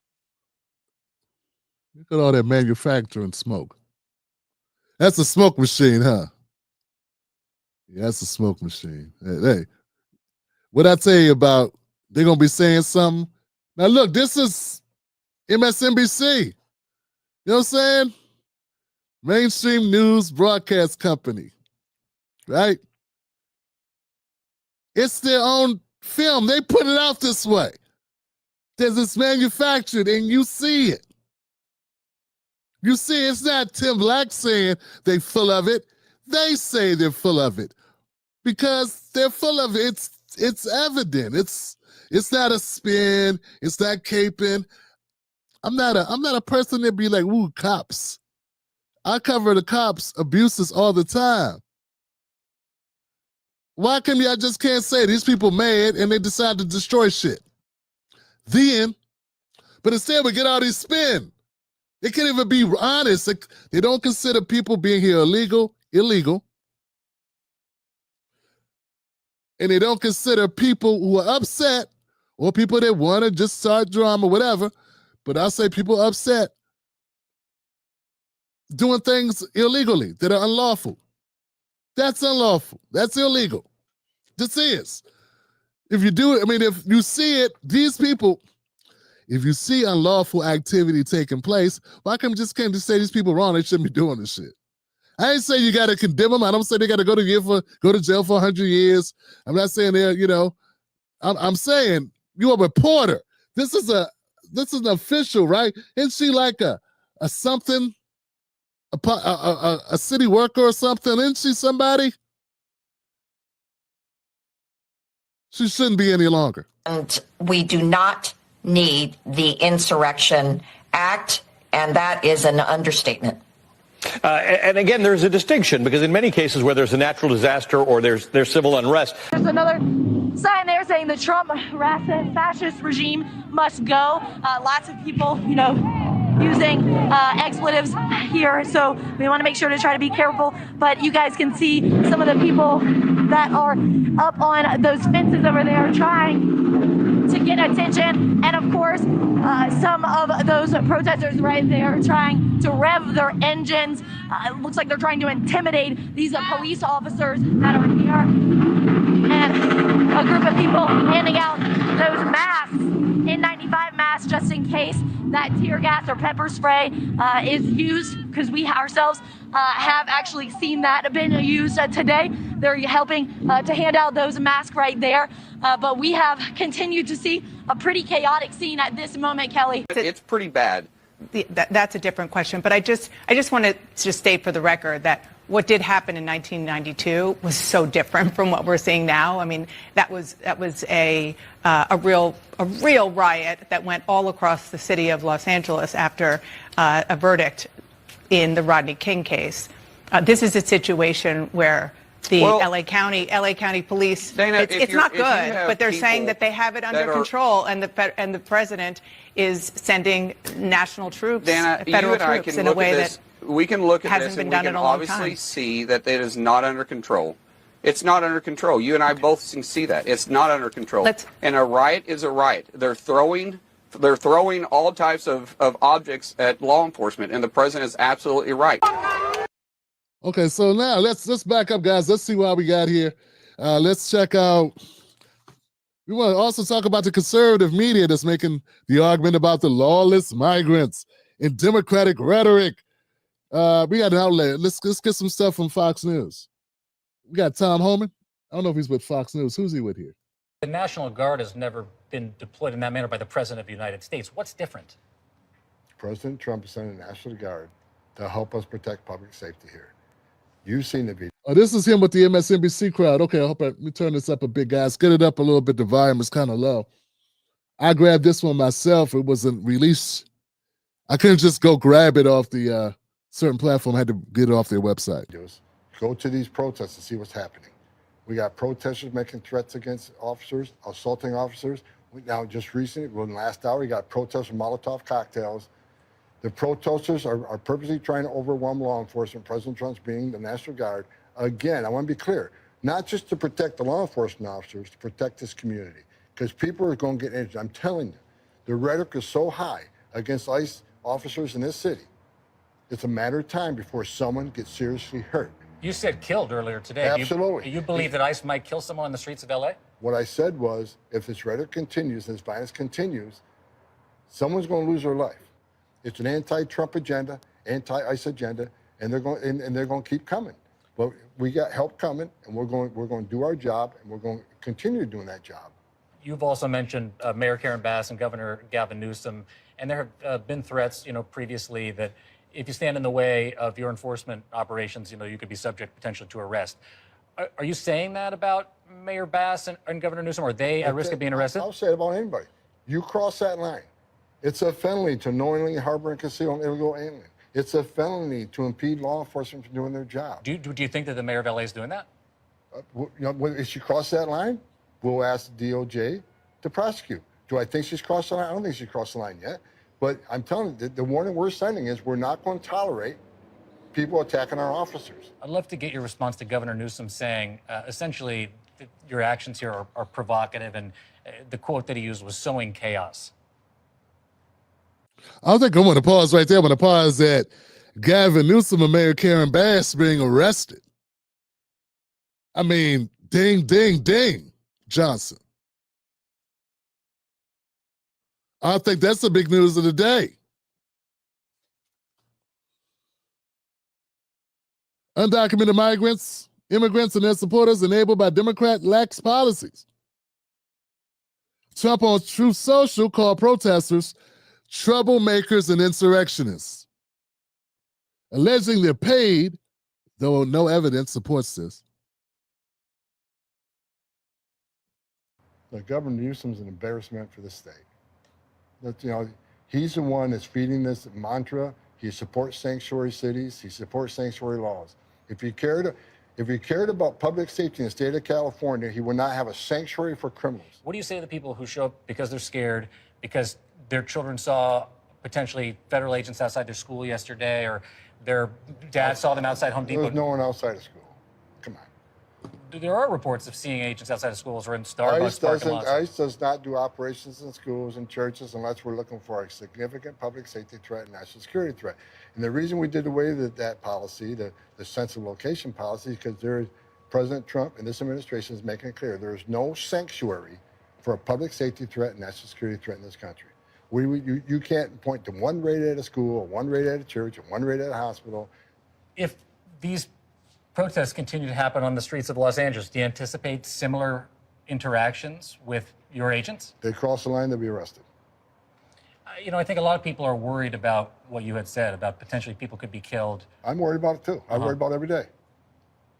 look at all that manufacturing smoke. That's a smoke machine, huh? Yeah, that's a smoke machine. Hey, what I tell you about, they're going to be saying something. Now, look, this is MSNBC. You know what I'm saying? Mainstream news broadcast company, right? It's their own film. They put it out this way. There's this manufactured, and you see it. You see, it's not Tim Black saying they're full of it. They say they're full of it because they're full of it. It's evident. It's not a spin. It's not caping. I'm not a person that be like, "Woo, cops." I cover the cops' abuses all the time. Why come y'all just can't say these people mad and they decide to destroy shit? Then, but instead we get all these spin. They can't even be honest. They don't consider people being here illegal. And they don't consider people who are upset or people that want to just start drama, whatever. But I'll say people upset doing things illegally that are unlawful. That's unlawful. That's illegal. This is. If you do it, I mean, if you see it, these people, if you see unlawful activity taking place, why come you just can't just say these people wrong? They shouldn't be doing this shit. I ain't saying you got to condemn them. I don't say they got to go to jail for 100 years. I'm not saying they're, I'm saying you're a reporter. This is an official, right? Isn't she like a something, a city worker or something? Isn't she somebody? She shouldn't be any longer. And we do not need the Insurrection Act, and that is an understatement. And again, there's a distinction because in many cases where there's a natural disaster or there's civil unrest. There's another sign there saying the Trump fascist regime must go. Lots of people, using expletives here, so we want to make sure to try to be careful. But you guys can see some of the people that are up on those fences over there trying to get attention, and of course some of those protesters right there trying to rev their engines. It looks like they're trying to intimidate these police officers that are here, and a group of people handing out those masks, N95 masks, just in case that tear gas or pepper spray is used, because we ourselves have actually seen that been used today. They're helping to hand out those masks right there. But we have continued to see a pretty chaotic scene at this moment, Kelly. It's pretty bad. That's a different question. But I just want to just state for the record that what did happen in 1992 was so different from what we're seeing now. I mean, that was a real riot that went all across the city of Los Angeles after a verdict in the Rodney King case. This is a situation where the LA County Police, Dana, it's not good, but they're saying that they have it under control, and the president is sending national troops, federal troops, in a way that we can look at this and we can obviously time. see that it is not under control. It's not under control. You and I both can see that. It's not under control. And a riot is a riot. They're throwing all types of objects at law enforcement, and the president is absolutely right. Okay, so now let's back up, guys. Let's see why we got here. Let's check out. We want to also talk about the conservative media that's making the argument about the lawless migrants and Democratic rhetoric. We got an outlet. Let's get some stuff from Fox News. We got Tom Homan. I don't know if he's with Fox News. Who's he with here? The National Guard has never been deployed in that manner by the President of the United States. What's different? President Trump is sending the National Guard to help us protect public safety here. You've seen the video. Oh, this is him with the MSNBC crowd. Okay, let me turn this up a bit, guys. Get it up a little bit. The volume is kind of low. I grabbed this one myself. It wasn't released. I couldn't just go grab it off the certain platform. I had to get it off their website. Go to these protests and see what's happening. We got protesters making threats against officers, assaulting officers. Now, just recently, in the last hour, we got protesters with Molotov cocktails. The protesters are purposely trying to overwhelm law enforcement. President Trump's being the National Guard. Again, I want to be clear, not just to protect the law enforcement officers, to protect this community, because people are going to get injured. I'm telling you, the rhetoric is so high against ICE officers in this city. It's a matter of time before someone gets seriously hurt. You said killed earlier today. Absolutely. Do you believe that ICE might kill someone on the streets of LA? What I said was, if this rhetoric continues, this violence continues, someone's going to lose their life. It's an anti-Trump agenda, anti-ICE agenda, and they're going to keep coming. But we got help coming, and we're going to do our job, and we're going to continue doing that job. You've also mentioned Mayor Karen Bass and Governor Gavin Newsom, and there have been threats, previously that if you stand in the way of your enforcement operations, you could be subject potentially to arrest. Are you saying that about Mayor Bass and Governor Newsom? Are they at risk of being arrested? I'll say it about anybody. You cross that line. It's a felony to knowingly harbor and conceal an illegal alien. It's a felony to impede law enforcement from doing their job. Do you think that the mayor of LA is doing that? If she crossed that line, we'll ask the DOJ to prosecute. Do I think she's crossed the line? I don't think she's crossed the line yet. But I'm telling you, the warning we're sending is we're not going to tolerate people attacking our officers. I'd love to get your response to Governor Newsom saying, essentially, your actions here are provocative, and the quote that he used was sowing chaos. I think I'm going to pause right there. I'm going to pause at Gavin Newsom and Mayor Karen Bass being arrested. I mean, ding, ding, ding, Johnson. I think that's the big news of the day. Undocumented immigrants and their supporters enabled by Democrat lax policies. Trump on Truth Social called protesters troublemakers and insurrectionists, alleging they're paid, though no evidence supports this. Governor Newsom's an embarrassment for the state. He's the one that's feeding this mantra He supports sanctuary cities. He supports sanctuary laws. If he cared about public safety in the state of California, he would not have a sanctuary for criminals. What do you say to the people who show up because they're scared, because their children saw potentially federal agents outside their school yesterday, or their dad saw them outside Home Depot? There's no one outside of school. Come on. There are reports of seeing agents outside of schools or in Starbucks parking lots. ICE does not do operations in schools and churches unless we're looking for a significant public safety threat and national security threat. And the reason we did away with that policy, the sensitive location policy, is because President Trump and this administration is making it clear there is no sanctuary for a public safety threat and national security threat in this country. You can't point to one raid at a school, one raid at a church, and one raid at a hospital. If these protests continue to happen on the streets of Los Angeles, do you anticipate similar interactions with your agents? They cross the line, they'll be arrested. I think a lot of people are worried about what you had said, about potentially people could be killed. I'm worried about it too. I worry about it every day.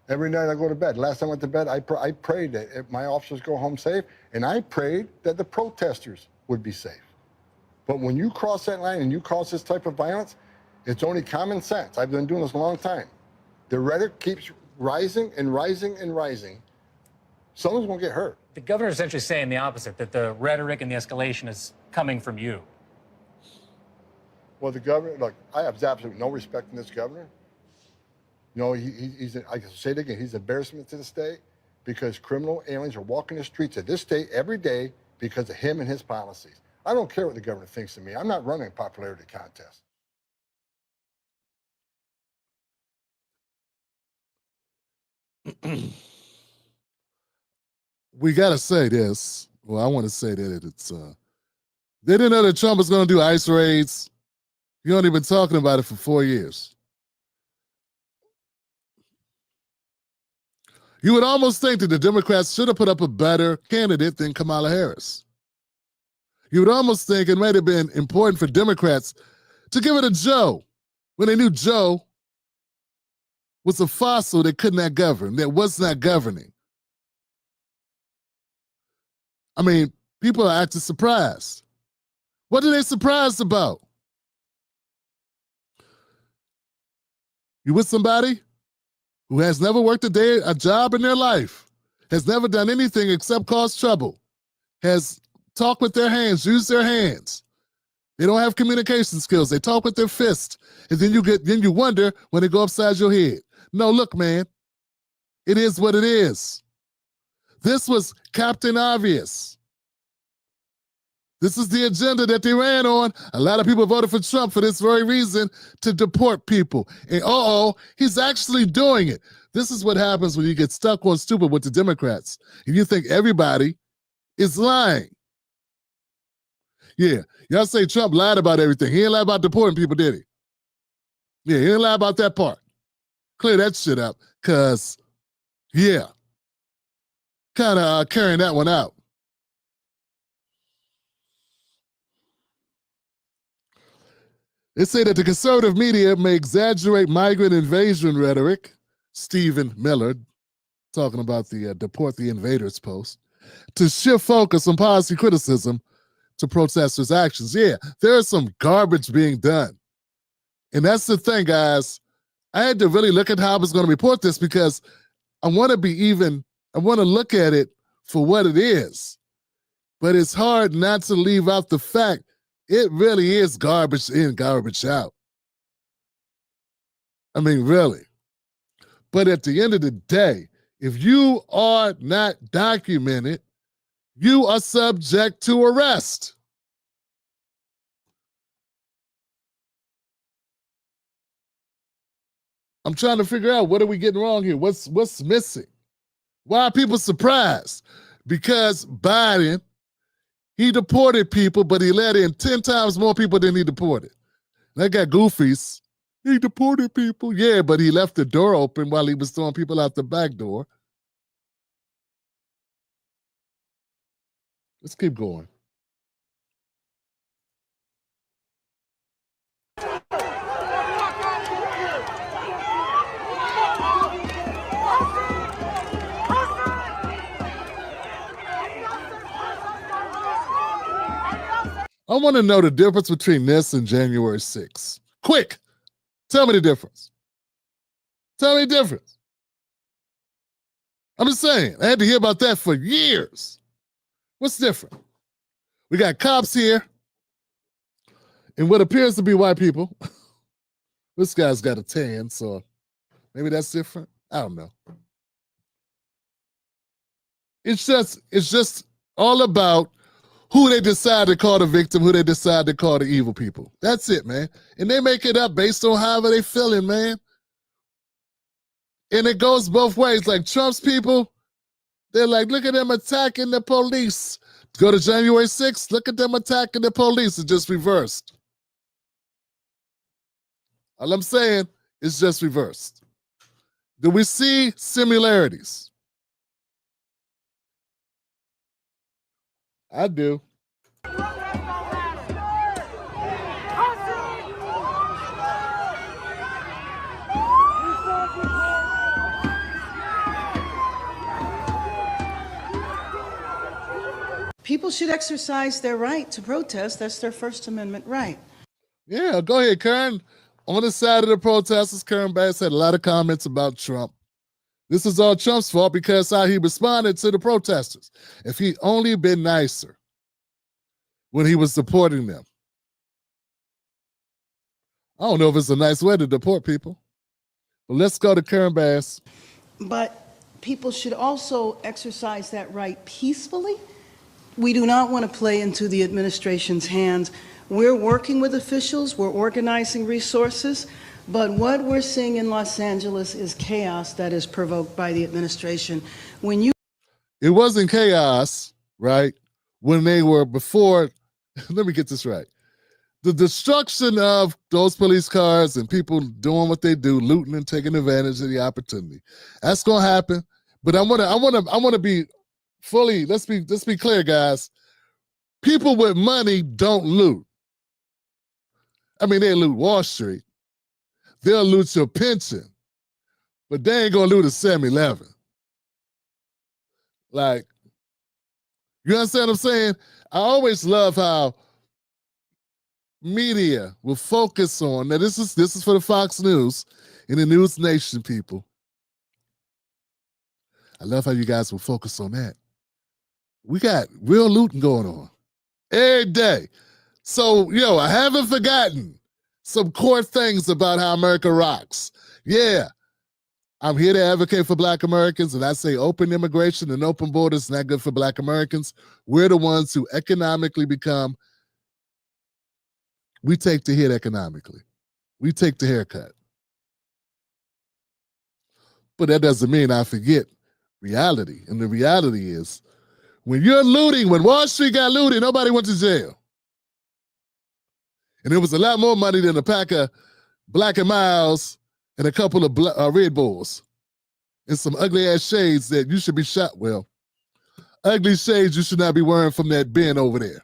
Every night I go to bed. Last time I went to bed, I prayed that my officers go home safe, and I prayed that the protesters would be safe. But when you cross that line and you cause this type of violence, it's only common sense. I've been doing this a long time. The rhetoric keeps rising and rising and rising. Someone's going to get hurt. The governor is essentially saying the opposite, that the rhetoric and the escalation is coming from you. Well, the governor, look, I have absolutely no respect in this governor. I can say it again, he's an embarrassment to the state because criminal aliens are walking the streets of this state every day because of him and his policies. I don't care what the governor thinks of me. I'm not running a popularity contest. We got to say this. Well, I want to say that it's, they didn't know that Trump was going to do ICE raids. He only been talking about it for 4 years. You would almost think that the Democrats should have put up a better candidate than Kamala Harris. You would almost think it might have been important for Democrats to give it to Joe when they knew Joe was a fossil that could not govern, that was not governing. I mean, people are acting surprised. What are they surprised about? You with somebody who has never worked a job in their life, has never done anything except cause trouble, has talked with their hands, used their hands. They don't have communication skills. They talk with their fists, and then you wonder when they go upside your head. No, look, man, it is what it is. This was Captain Obvious. This is the agenda that they ran on. A lot of people voted for Trump for this very reason, to deport people. And he's actually doing it. This is what happens when you get stuck on stupid with the Democrats and you think everybody is lying. Yeah, y'all say Trump lied about everything. He didn't lie about deporting people, did he? Yeah, he didn't lie about that part. Clear that shit up, because, yeah, kind of carrying that one out. They say that the conservative media may exaggerate migrant invasion rhetoric. Stephen Miller, talking about the Deport the Invaders post, to shift focus on policy criticism to protesters' actions. Yeah, there's some garbage being done. And that's the thing, guys. I had to really look at how I was going to report this because I want to look at it for what it is. But it's hard not to leave out the fact it really is garbage in, garbage out. I mean, really. But at the end of the day, if you are not documented, you are subject to arrest. I'm trying to figure out, what are we getting wrong here? What's missing? Why are people surprised? Because Biden, he deported people, but he let in 10 times more people than he deported. They got goofies. He deported people. Yeah, but he left the door open while he was throwing people out the back door. Let's keep going. I want to know the difference between this and January 6th. Quick, Tell me the difference. Tell me the difference. I'm just saying, I had to hear about that for years. What's different? We got cops here and what appears to be white people. This guy's got a tan, so maybe that's different. I don't know. It's just all about who they decide to call the victim, who they decide to call the evil people. That's it, man. And they make it up based on however they feeling, man. And it goes both ways. Like Trump's people, they're like, look at them attacking the police. Go to January 6th, look at them attacking the police. It's just reversed. All I'm saying is just reversed. Do we see similarities? I do. People should exercise their right to protest. That's their First Amendment right. Yeah, go ahead, Karen. On the side of the protesters, Karen Bass had a lot of comments about Trump. This is all Trump's fault because how he responded to the protesters. If he'd only been nicer when he was supporting them. I don't know if it's a nice way to deport people. But let's go to Karen Bass. But people should also exercise that right peacefully. We do not want to play into the administration's hands. We're working with officials, we're organizing resources, but what we're seeing in Los Angeles is chaos that is provoked by the administration. It wasn't chaos, right? When they were before, let me get this right. The destruction of those police cars and people doing what they do, looting and taking advantage of the opportunity. That's gonna happen. But I wanna be fully, let's be clear, guys. People with money don't loot. I mean, they loot Wall Street. They'll loot your pension, but they ain't gonna loot a 7-Eleven. Like, you understand what I'm saying? I always love how media will focus on, now this is for the Fox News and the News Nation people. I love how you guys will focus on that. We got real looting going on every day. So, I haven't forgotten some core things about how America rocks. Yeah, I'm here to advocate for Black Americans, and I say open immigration and open borders is not good for Black Americans. We're the ones who economically we take the hit economically. We take the haircut. But that doesn't mean I forget reality. And the reality is, when you're looting, when Wall Street got looted, nobody went to jail. And it was a lot more money than a pack of Black and Miles and a couple of Red Bulls and some ugly ass shades that you should be shot. Well, ugly shades you should not be wearing from that bin over there.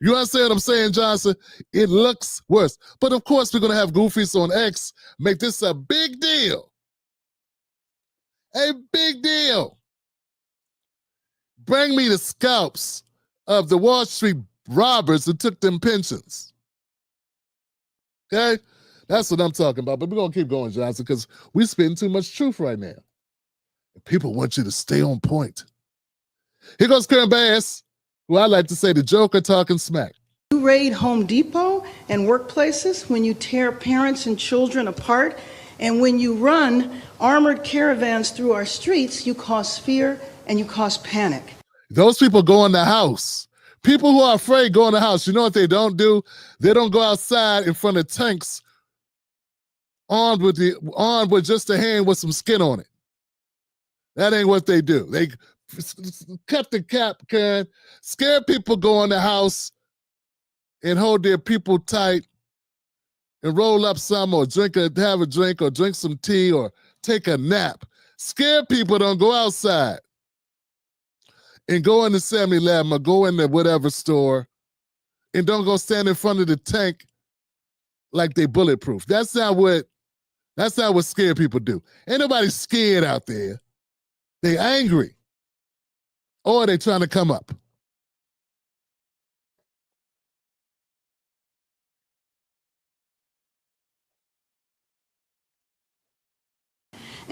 You understand what I'm saying, Johnson? It looks worse. But of course, we're going to have goofies on X make this a big deal. A big deal. Bring me the scalps of the Wall Street robbers who took them pensions. Okay? That's what I'm talking about. But we're going to keep going, Johnson, because we're spitting too much truth right now. And people want you to stay on point. Here goes Karen Bass, who I like to say the Joker talking smack. You raid Home Depot and workplaces, when you tear parents and children apart, and when you run armored caravans through our streets, you cause fear and you cause panic. Those people go in the house. People who are afraid go in the house. You know what they don't do? They don't go outside in front of tanks armed with just a hand with some skin on it. That ain't what they do. They cut the cap, Karen. Scare people go in the house and hold their people tight and roll up some or have a drink or drink some tea or take a nap. Scare people don't go outside and go in the 7-Eleven or go in the whatever store and don't go stand in front of the tank like they bulletproof. That's not what scared people do. Ain't nobody scared out there. They angry. Or they trying to come up.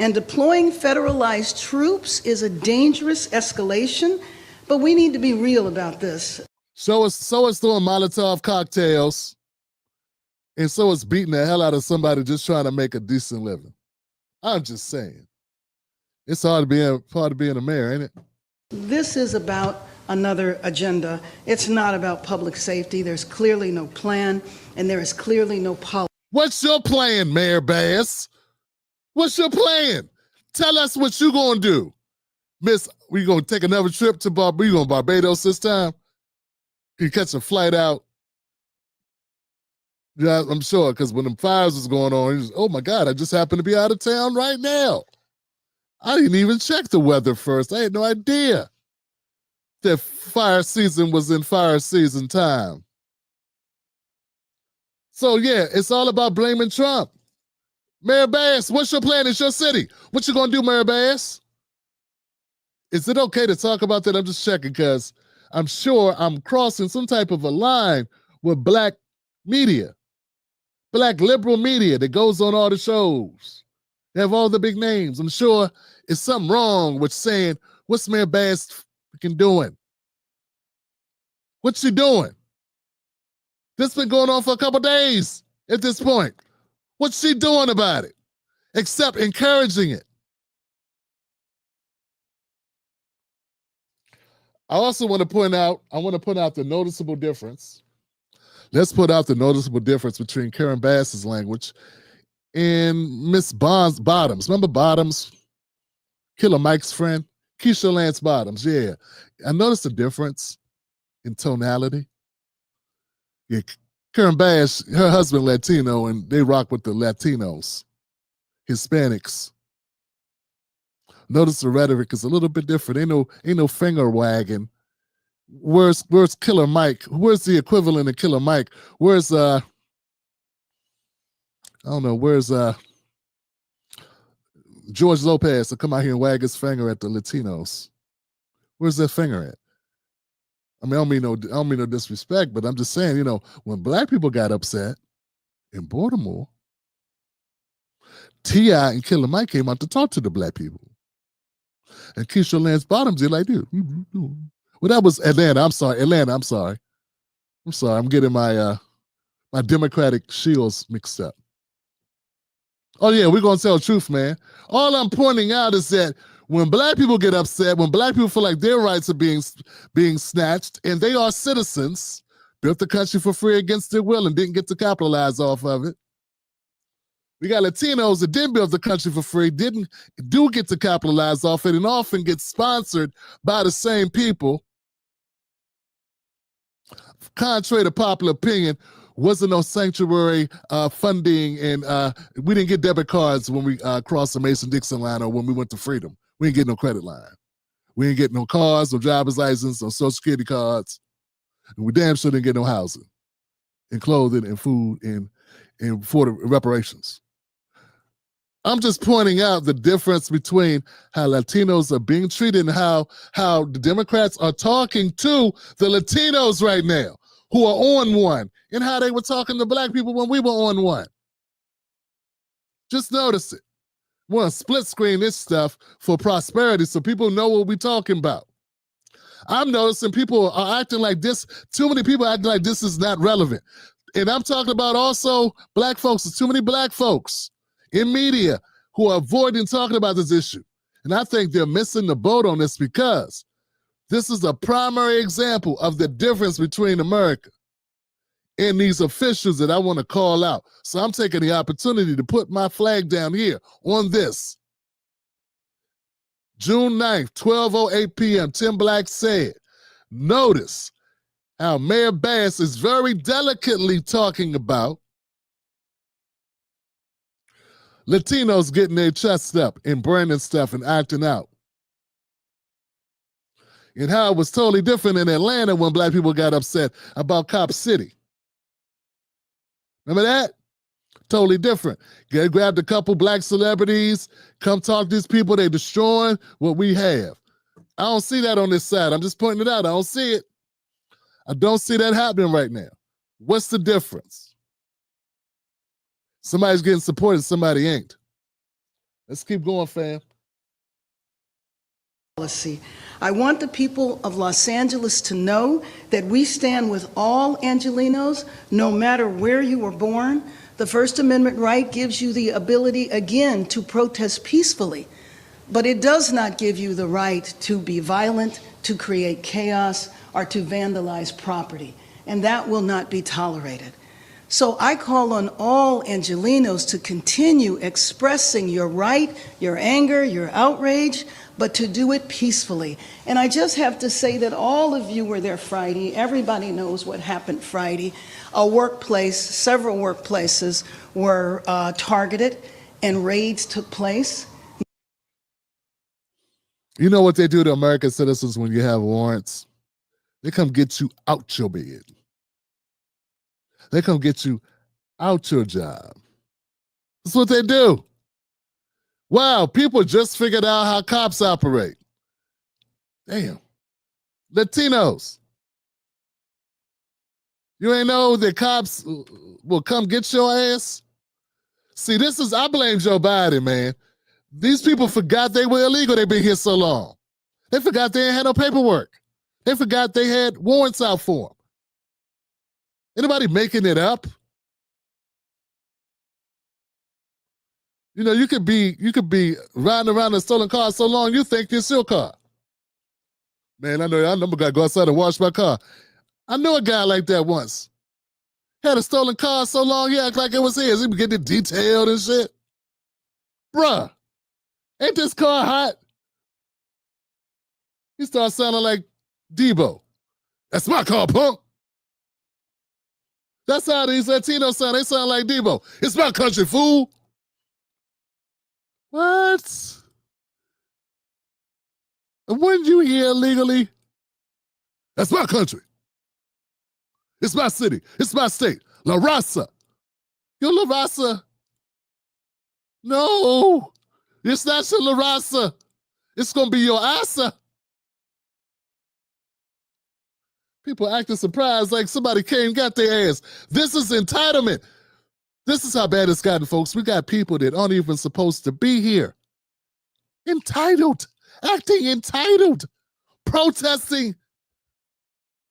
And deploying federalized troops is a dangerous escalation, but we need to be real about this. So it's throwing Molotov cocktails, and so it's beating the hell out of somebody just trying to make a decent living. I'm just saying. It's hard to be a mayor, ain't it? This is about another agenda. It's not about public safety. There's clearly no plan, and there is clearly no policy. What's your plan, Mayor Bass? What's your plan? Tell us what you gonna do. Miss, we gonna take another trip to Barbados this time? You catch a flight out? Yeah, I'm sure, because when the fires was going on, oh my God, I just happen to be out of town right now. I didn't even check the weather first. I had no idea that fire season was in fire season time. So yeah, it's all about blaming Trump. Mayor Bass, what's your plan? It's your city. What you gonna do, Mayor Bass? Is it okay to talk about that? I'm just checking because I'm sure I'm crossing some type of a line with black media, black liberal media that goes on all the shows. They have all the big names. I'm sure it's something wrong with saying, what's Mayor Bass freaking doing? What's she doing? This been going on for a couple days at this point. What's she doing about it? Except encouraging it. I also want to point out the noticeable difference. Let's put out the noticeable difference between Karen Bass's language and Miss Bottoms. Remember Bottoms? Killer Mike's friend? Keisha Lance Bottoms, yeah. I noticed the difference in tonality. Yeah, Karen Bass, her husband Latino, and they rock with the Latinos, Hispanics. Notice the rhetoric is a little bit different. Ain't no finger wagging. Where's Killer Mike? Where's the equivalent of Killer Mike? Where's I don't know, where's George Lopez to come out here and wag his finger at the Latinos? Where's that finger at? I mean, I don't mean no disrespect, but I'm just saying, when black people got upset in Baltimore, T.I. and Killer Mike came out to talk to the black people. And Keisha Lance Bottoms, they're like, dude. Well, that was Atlanta. I'm sorry. I'm getting my my Democratic shields mixed up. Oh, yeah, we're going to tell the truth, man. All I'm pointing out is that when black people get upset, when black people feel like their rights are being snatched, and they are citizens, built the country for free against their will and didn't get to capitalize off of it. We got Latinos that did build the country for free, do get to capitalize off it, and often get sponsored by the same people. Contrary to popular opinion, wasn't no sanctuary funding, and we didn't get debit cards when we crossed the Mason-Dixon line or when we went to freedom. We didn't get no credit line. We didn't get no cars, no driver's license, no Social Security cards. And we damn sure didn't get no housing and clothing and food and for the reparations. I'm just pointing out the difference between how Latinos are being treated and how the Democrats are talking to the Latinos right now who are on one, and how they were talking to black people when we were on one. Just notice it. We want to split screen this stuff for prosperity so people know what we're talking about. I'm noticing people are acting like this. Too many people acting like this is not relevant. And I'm talking about also black folks. There's too many black folks in media who are avoiding talking about this issue. And I think they're missing the boat on this because this is a primary example of the difference between America and these officials that I want to call out. So I'm taking the opportunity to put my flag down here on this. June 9th, 12:08 p.m., Tim Black said, notice how Mayor Bass is very delicately talking about Latinos getting their chests up and branding stuff and acting out. And how it was totally different in Atlanta when black people got upset about Cop City. Remember that? Totally different. Grabbed a couple black celebrities, come talk to these people, they destroying what we have. I don't see that on this side. I'm just pointing it out. I don't see it. I don't see that happening right now. What's the difference? Somebody's getting supported, somebody ain't. Let's keep going, fam. Policy. I want the people of Los Angeles to know that we stand with all Angelenos, no matter where you were born. The First Amendment right gives you the ability, again, to protest peacefully, but it does not give you the right to be violent, to create chaos, or to vandalize property, and that will not be tolerated. So I call on all Angelenos to continue expressing your right, your anger, your outrage, but to do it peacefully. And I just have to say that all of you were there Friday. Everybody knows what happened Friday. A workplace, several workplaces were targeted and raids took place. You know what they do to American citizens when you have warrants? They come get you out your bed. They come get you out your job. That's what they do. Wow, people just figured out how cops operate. Damn. Latinos. You ain't know that cops will come get your ass? See, I blame Joe Biden, man. These people forgot they were illegal. They've been here so long. They forgot they ain't had no paperwork. They forgot they had warrants out for them. Anybody making it up? You know, you could be riding around a stolen car so long you think it's your car. Man, I know I gotta go outside and wash my car. I knew a guy like that once. Had a stolen car so long he acted like it was his. He would get it detailed and shit. Bruh, ain't this car hot? He started sounding like Debo. That's my car, punk. That's how these Latinos sound. They sound like Debo. It's my country, fool. What? And when you hear illegally, that's my country. It's my city. It's my state. La Raza. Your La Raza. No. It's not your La Raza. It's going to be your Asa. People acting surprised like somebody came and got their ass. This is entitlement. This is how bad it's gotten, folks. We got people that aren't even supposed to be here. Entitled. Acting entitled. Protesting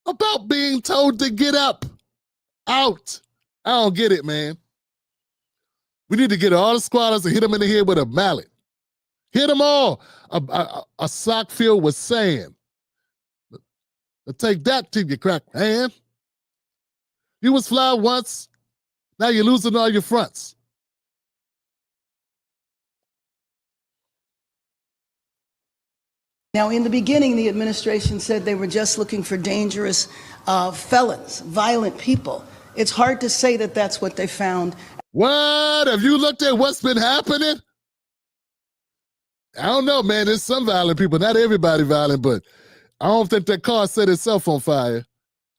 about being told to get up. Out. I don't get it, man. We need to get all the squatters and hit them in the head with a mallet. Hit them all. A sock filled with sand. Take that to you, crack man. You was fly once. Now you're losing all your fronts. Now, in the beginning, the administration said they were just looking for dangerous felons, violent people. It's hard to say that that's what they found. What? Have you looked at what's been happening? I don't know, man. There's some violent people. Not everybody violent, but I don't think that car set itself on fire.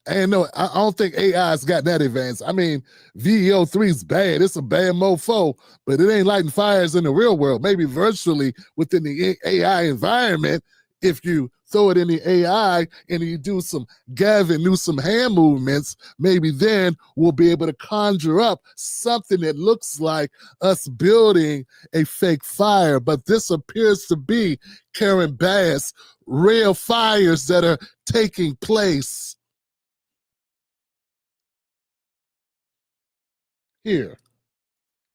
I don't think AI's got that advanced. I mean, VEO3's bad. It's a bad mofo, but it ain't lighting fires in the real world. Maybe virtually within the AI environment, if you throw it in the AI and you do some Gavin Newsom hand movements, maybe then we'll be able to conjure up something that looks like us building a fake fire. But this appears to be, Karen Bass, real fires that are taking place here.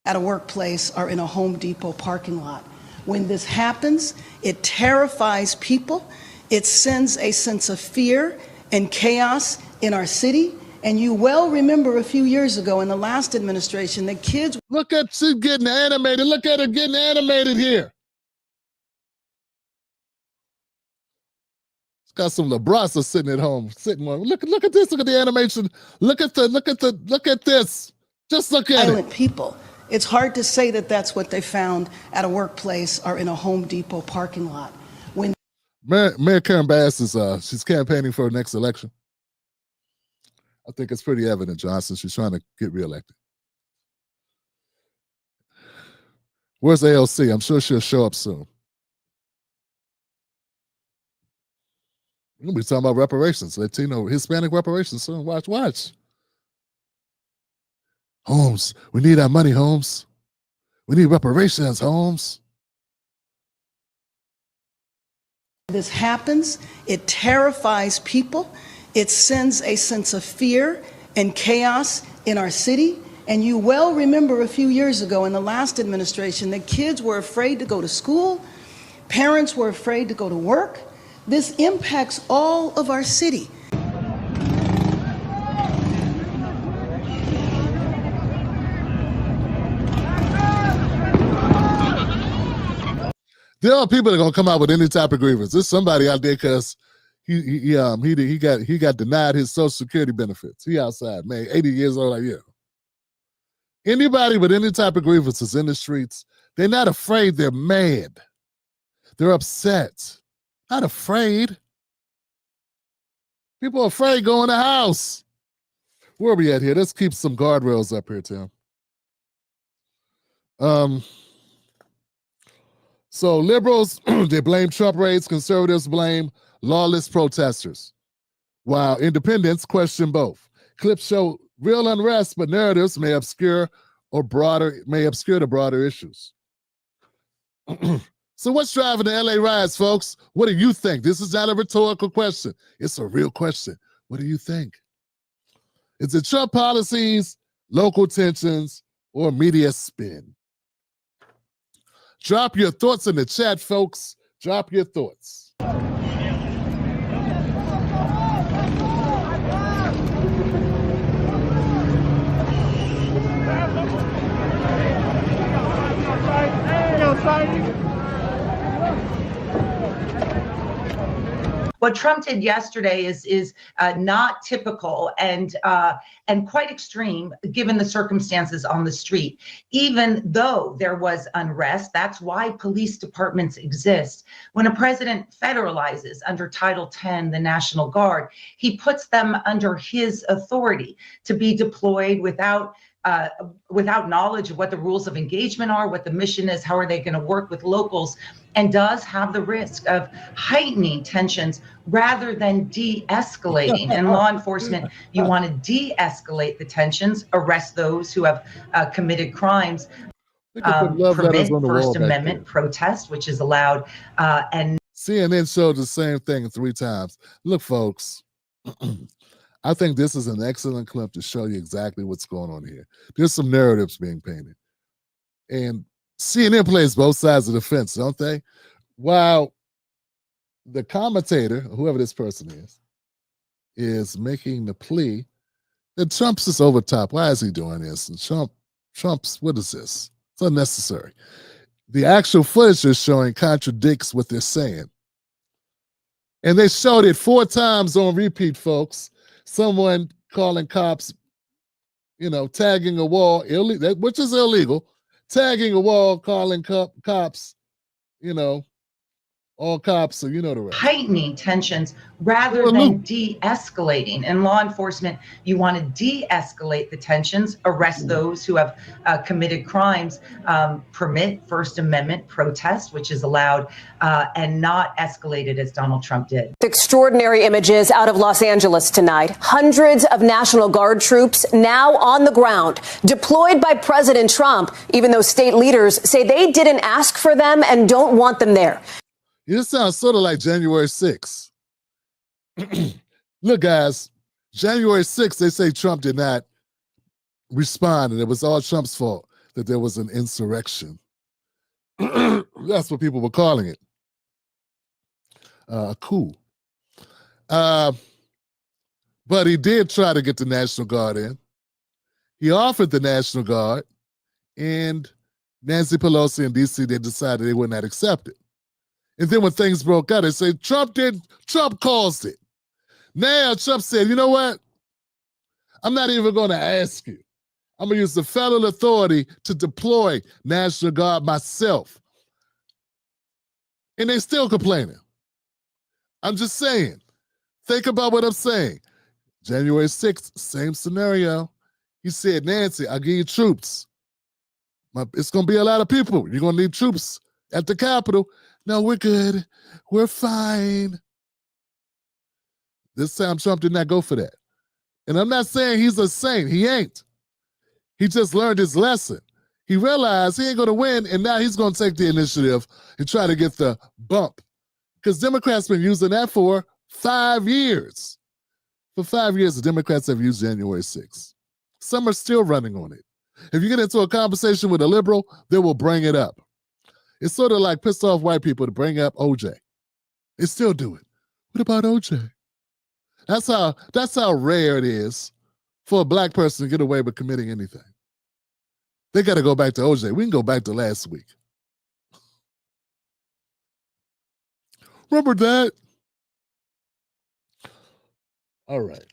At a workplace or in a Home Depot parking lot. When this happens, it terrifies people. It sends a sense of fear and chaos in our city. And you well remember a few years ago in the last administration, the kids... Look at you getting animated. Look at her getting animated here. It's got some LaBrasa sitting at home. Look at this. Look at the animation. Look at this. Just look at violent people. It's hard to say that that's what they found at a workplace or in a Home Depot parking lot. When Mayor Karen Bass is she's campaigning for the next election. I think it's pretty evident, Johnson. She's trying to get reelected. Where's AOC? I'm sure she'll show up soon. We're gonna be talking about reparations, Latino, Hispanic reparations soon. Watch. Holmes, we need our money, Holmes. We need reparations, Holmes. This happens, it terrifies people, it sends a sense of fear and chaos in our city. And you well remember a few years ago in the last administration that kids were afraid to go to school, parents were afraid to go to work. This impacts all of our city. There are people that are gonna come out with any type of grievance. There's somebody out there because he got denied his Social Security benefits. He outside, man, 80 years old, like, yeah. Anybody with any type of grievances in the streets, they're not afraid, they're mad. They're upset. Not afraid. People are afraid go in the house. Where are we at here? Let's keep some guardrails up here, Tim. So liberals, they blame Trump raids. Conservatives blame lawless protesters, while independents question both. Clips show real unrest, but narratives may obscure the broader issues. So what's driving the LA riots, folks? What do you think? This is not a rhetorical question. It's a real question. What do you think? Is it Trump policies, local tensions, or media spin? Drop your thoughts in the chat, folks. Drop your thoughts. What Trump did yesterday is not typical and quite extreme given the circumstances on the street. Even though there was unrest, that's why police departments exist. When a president federalizes under Title X, the National Guard, he puts them under his authority to be deployed without knowledge of what the rules of engagement are, what the mission is, how are they going to work with locals, and does have the risk of heightening tensions rather than de-escalating. In law enforcement, you want to de-escalate the tensions, arrest those who have committed crimes, permit First Amendment protest, which is allowed. And CNN showed the same thing 3 times. Look, folks, I think this is an excellent clip to show you exactly what's going on here. There's some narratives being painted. And CNN plays both sides of the fence, don't they? While the commentator, whoever this person is making the plea that Trump's just over top. Why is he doing this? And Trump's, what is this? It's unnecessary. The actual footage they're showing contradicts what they're saying. And they showed it 4 times on repeat, folks. Someone calling cops, tagging a wall, which is illegal, tagging a wall, calling cops, all cops, so you know the rest. Heightening tensions rather than de-escalating. In law enforcement, you want to de-escalate the tensions, arrest those who have committed crimes, permit First Amendment protest, which is allowed, and not escalate it as Donald Trump did. Extraordinary images out of Los Angeles tonight. Hundreds of National Guard troops now on the ground, deployed by President Trump, even though state leaders say they didn't ask for them and don't want them there. This sounds sort of like January 6th. Look, guys, January 6th, they say Trump did not respond, and it was all Trump's fault that there was an insurrection. That's what people were calling it. A coup. But he did try to get the National Guard in. He offered the National Guard, and Nancy Pelosi and D.C., they decided they would not accept it. And then when things broke out, they say, Trump caused it. Now Trump said, you know what? I'm not even going to ask you. I'm going to use the federal authority to deploy National Guard myself. And they still complaining. I'm just saying. Think about what I'm saying. January 6th, same scenario. He said, Nancy, I'll give you troops. It's going to be a lot of people. You're going to need troops at the Capitol. No, we're good. We're fine. This time Trump did not go for that. And I'm not saying he's a saint. He ain't. He just learned his lesson. He realized he ain't going to win, and now he's going to take the initiative and try to get the bump Because Democrats been using that for 5 years. For 5 years, the Democrats have used January 6th. Some are still running on it. If you get into a conversation with a liberal, they will bring it up. It's sort of like pissed off white people to bring up OJ. They still do it. What about OJ? That's how rare it is for a black person to get away with committing anything. They got to go back to OJ. We can go back to last week. Remember that? All right.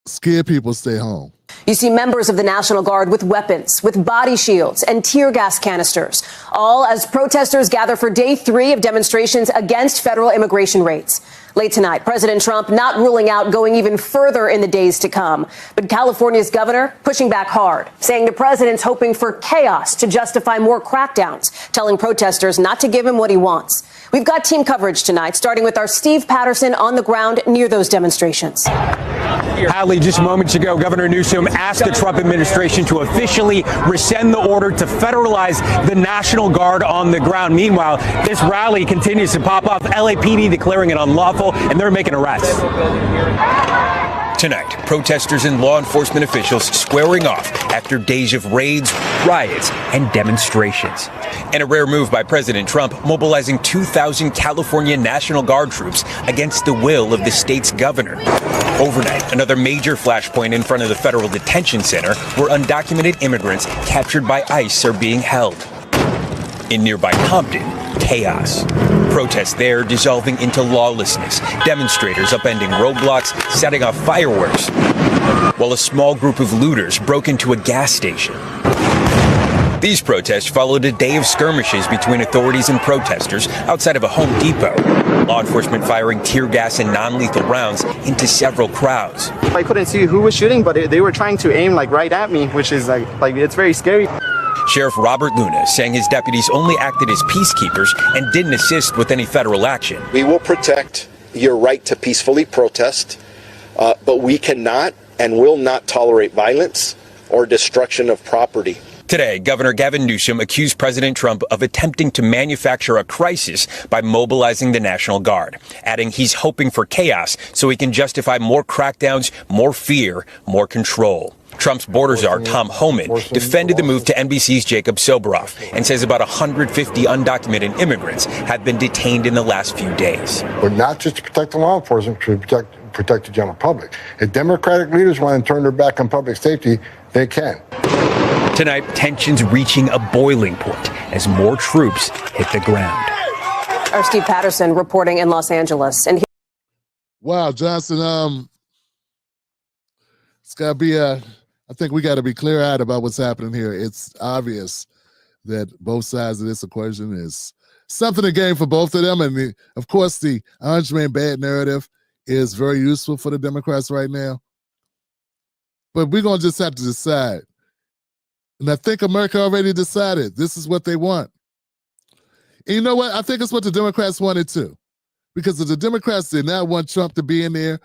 Scared people stay home. You see members of the National Guard with weapons, with body shields and tear gas canisters, all as protesters gather for day 3 of demonstrations against federal immigration raids. Late tonight, President Trump not ruling out going even further in the days to come. But California's governor pushing back hard, saying the president's hoping for chaos to justify more crackdowns, telling protesters not to give him what he wants. We've got team coverage tonight, starting with our Steve Patterson on the ground near those demonstrations. Hallie, just moments ago, Governor Newsom asked the Trump administration to officially rescind the order to federalize the National Guard on the ground. Meanwhile, this rally continues to pop up, LAPD declaring it unlawful, and they're making arrests. Tonight, protesters and law enforcement officials squaring off after days of raids, riots, and demonstrations. And a rare move by President Trump, mobilizing 2,000 California National Guard troops against the will of the state's governor. Overnight, another major flashpoint in front of the federal detention center where undocumented immigrants captured by ICE are being held. In nearby Compton, chaos. Protests there dissolving into lawlessness, demonstrators upending roadblocks, setting off fireworks, while a small group of looters broke into a gas station. These protests followed a day of skirmishes between authorities and protesters outside of a Home Depot. Law enforcement firing tear gas and non-lethal rounds into several crowds. I couldn't see who was shooting, but they were trying to aim right at me, which is like it's very scary. Sheriff Robert Luna saying his deputies only acted as peacekeepers and didn't assist with any federal action. We will protect your right to peacefully protest, but we cannot and will not tolerate violence or destruction of property. Today, Governor Gavin Newsom accused President Trump of attempting to manufacture a crisis by mobilizing the National Guard, adding he's hoping for chaos so he can justify more crackdowns, more fear, more control. Trump's border czar, Tom Homan, defended the move to NBC's Jacob Soboroff and says about 150 undocumented immigrants have been detained in the last few days. But not just to protect the law enforcement, to protect the general public. If Democratic leaders want to turn their back on public safety, they can. Tonight, tensions reaching a boiling point as more troops hit the ground. Our Steve Patterson reporting in Los Angeles. And wow, Johnson, it's got to be I think we got to be clear-eyed about what's happening here. It's obvious that both sides of this equation is something to gain for both of them. And of course, the Orange Man bad narrative is very useful for the Democrats right now. But we're going to just have to decide. And I think America already decided this is what they want. And you know what? I think it's what the Democrats wanted too. Because if the Democrats did not want Trump to be in there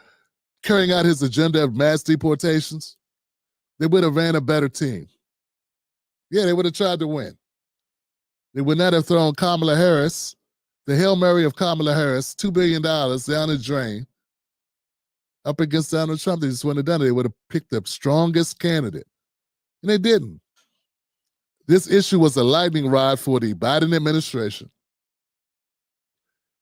carrying out his agenda of mass deportations, they would have ran a better team. Yeah, they would have tried to win. They would not have thrown Kamala Harris, the Hail Mary of Kamala Harris, $2 billion down the drain, up against Donald Trump. They just wouldn't have done it. They would have picked the strongest candidate. And they didn't. This issue was a lightning rod for the Biden administration.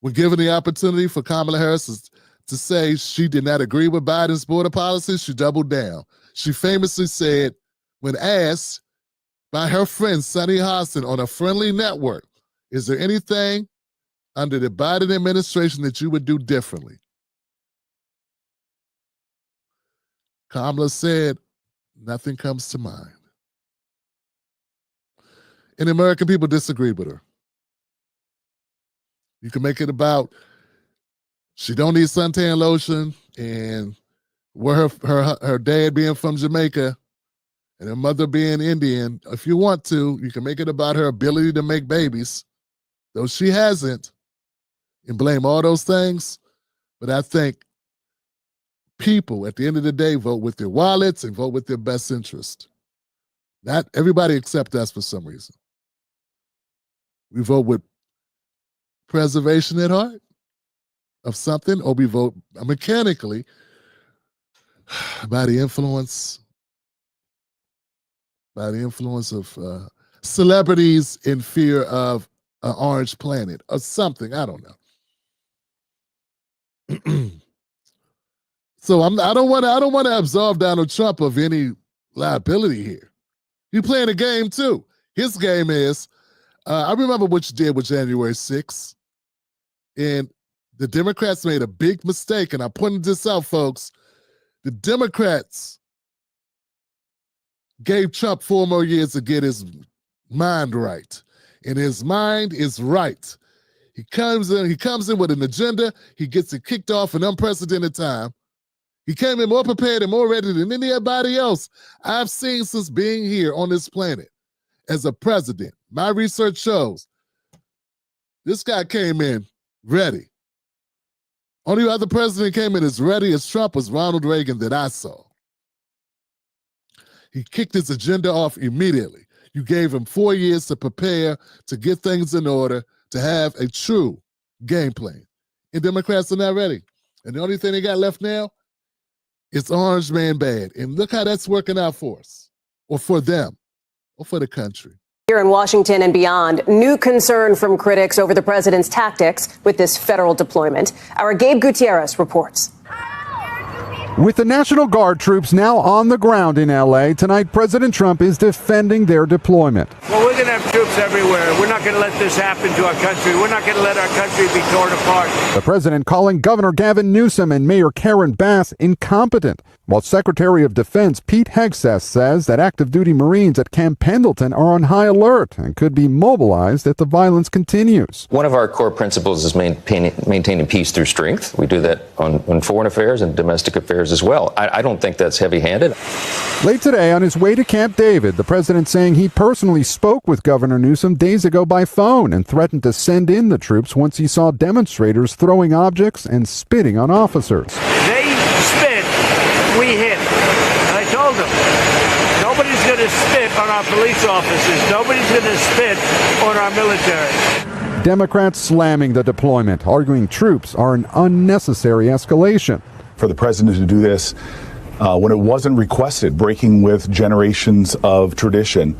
When given the opportunity for Kamala Harris to say she did not agree with Biden's border policy, she doubled down. She famously said, when asked by her friend Sunny Hostin on a friendly network, is there anything under the Biden administration that you would do differently? Kamala said, nothing comes to mind. And the American people disagreed with her. You can make it about she don't need suntan lotion and where her dad being from Jamaica and her mother being Indian. If you want to, you can make it about her ability to make babies, though she hasn't, and blame all those things. But I think people, at the end of the day, vote with their wallets and vote with their best interest. Not everybody except us for some reason. We vote with preservation at heart of something, or we vote mechanically by the influence of celebrities in fear of an orange planet or something. I don't know. So I don't want to absolve Donald Trump of any liability here. You're playing a game too. His game is, I remember what you did with January 6th, and the Democrats made a big mistake, and I pointed this out, folks. The Democrats gave Trump 4 more years to get his mind right, and his mind is right. He comes in with an agenda. He gets it kicked off in unprecedented time. He came in more prepared and more ready than anybody else I've seen since being here on this planet as a president. My research shows this guy came in ready. Only other president came in as ready as Trump was Ronald Reagan that I saw. He kicked his agenda off immediately. You gave him 4 years to prepare, to get things in order, to have a true game plan. And Democrats are not ready. And the only thing they got left now, it's orange man bad. And look how that's working out for us, or for them, or for the country. Here in Washington and beyond, new concern from critics over the president's tactics with this federal deployment. Our Gabe Gutierrez reports. With the National Guard troops now on the ground in L.A., tonight President Trump is defending their deployment. Well, we're going to have troops everywhere. We're not going to let this happen to our country. We're not going to let our country be torn apart. The president calling Governor Gavin Newsom and Mayor Karen Bass incompetent, while Secretary of Defense Pete Hegseth says that active duty Marines at Camp Pendleton are on high alert and could be mobilized if the violence continues. One of our core principles is maintaining peace through strength. We do that on foreign affairs and domestic affairs as well. I don't think that's heavy-handed. Late today, on his way to Camp David, the president saying he personally spoke with Governor Newsom days ago by phone and threatened to send in the troops once he saw demonstrators throwing objects and spitting on officers. They spit, we hit. I told them, nobody's going to spit on our police officers. Nobody's going to spit on our military. Democrats slamming the deployment, arguing troops are an unnecessary escalation. For the president to do this when it wasn't requested, breaking with generations of tradition,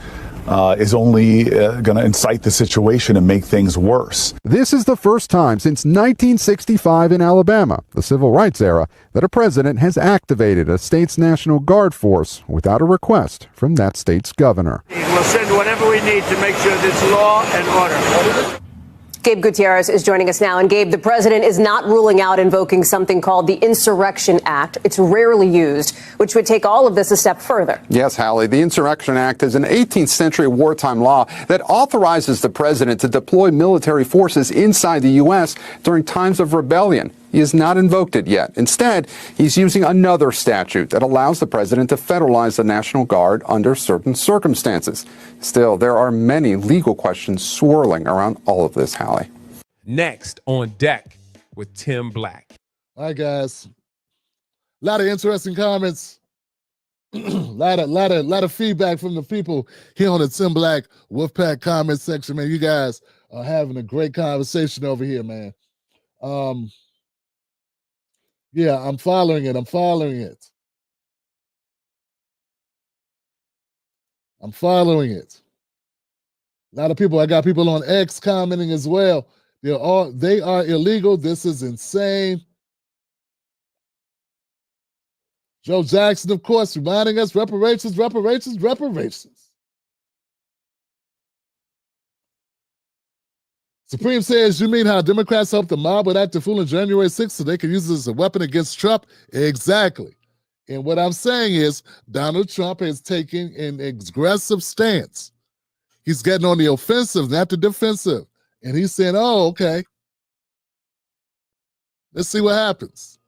is only going to incite the situation and make things worse. This is the first time since 1965 in Alabama, the civil rights era, that a president has activated a state's National Guard force without a request from that state's governor. We'll send whatever we need to make sure there's law and order. Gabe Gutierrez is joining us now. And Gabe, the president is not ruling out invoking something called the Insurrection Act. It's rarely used, which would take all of this a step further. Yes, Hallie. The Insurrection Act is an 18th century wartime law that authorizes the president to deploy military forces inside the U.S. during times of rebellion. He has not invoked it yet. Instead, he's using another statute that allows the president to federalize the National Guard under certain circumstances. Still, there are many legal questions swirling around all of this, Hallie. Next on deck with Tim Black. All right, guys. A lot of interesting comments. lot of feedback from the people here on the Tim Black Wolfpack comment section, man. You guys are having a great conversation over here, man. Yeah, I'm following it. A lot of people, I got people on X commenting as well. They are illegal. This is insane. Joe Jackson, of course, reminding us reparations. Supreme says, you mean how Democrats hope the mob would act a fool on January 6th so they can use it as a weapon against Trump? Exactly. And what I'm saying is Donald Trump has taken an aggressive stance. He's getting on the offensive, not the defensive. And he's saying, oh, okay. Let's see what happens.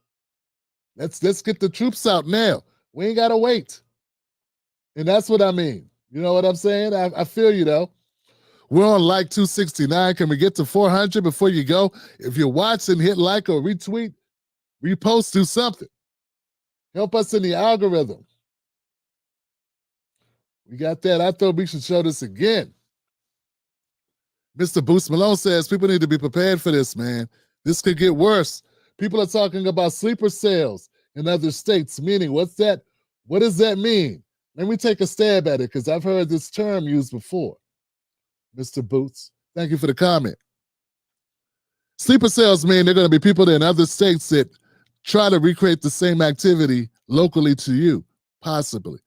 Let's get the troops out now. We ain't got to wait. And that's what I mean. You know what I'm saying? I feel you, though. We're on like 269. Can we get to 400 before you go? If you're watching, hit like or retweet, repost, do something. Help us in the algorithm. We got that. I thought we should show this again. Mr. Boots Malone says people need to be prepared for this, man. This could get worse. People are talking about sleeper cells in other states, meaning what's that? What does that mean? Let me take a stab at it because I've heard this term used before. Mr. Boots, thank you for the comment. Sleeper cells mean they're going to be people in other states that try to recreate the same activity locally to you, possibly,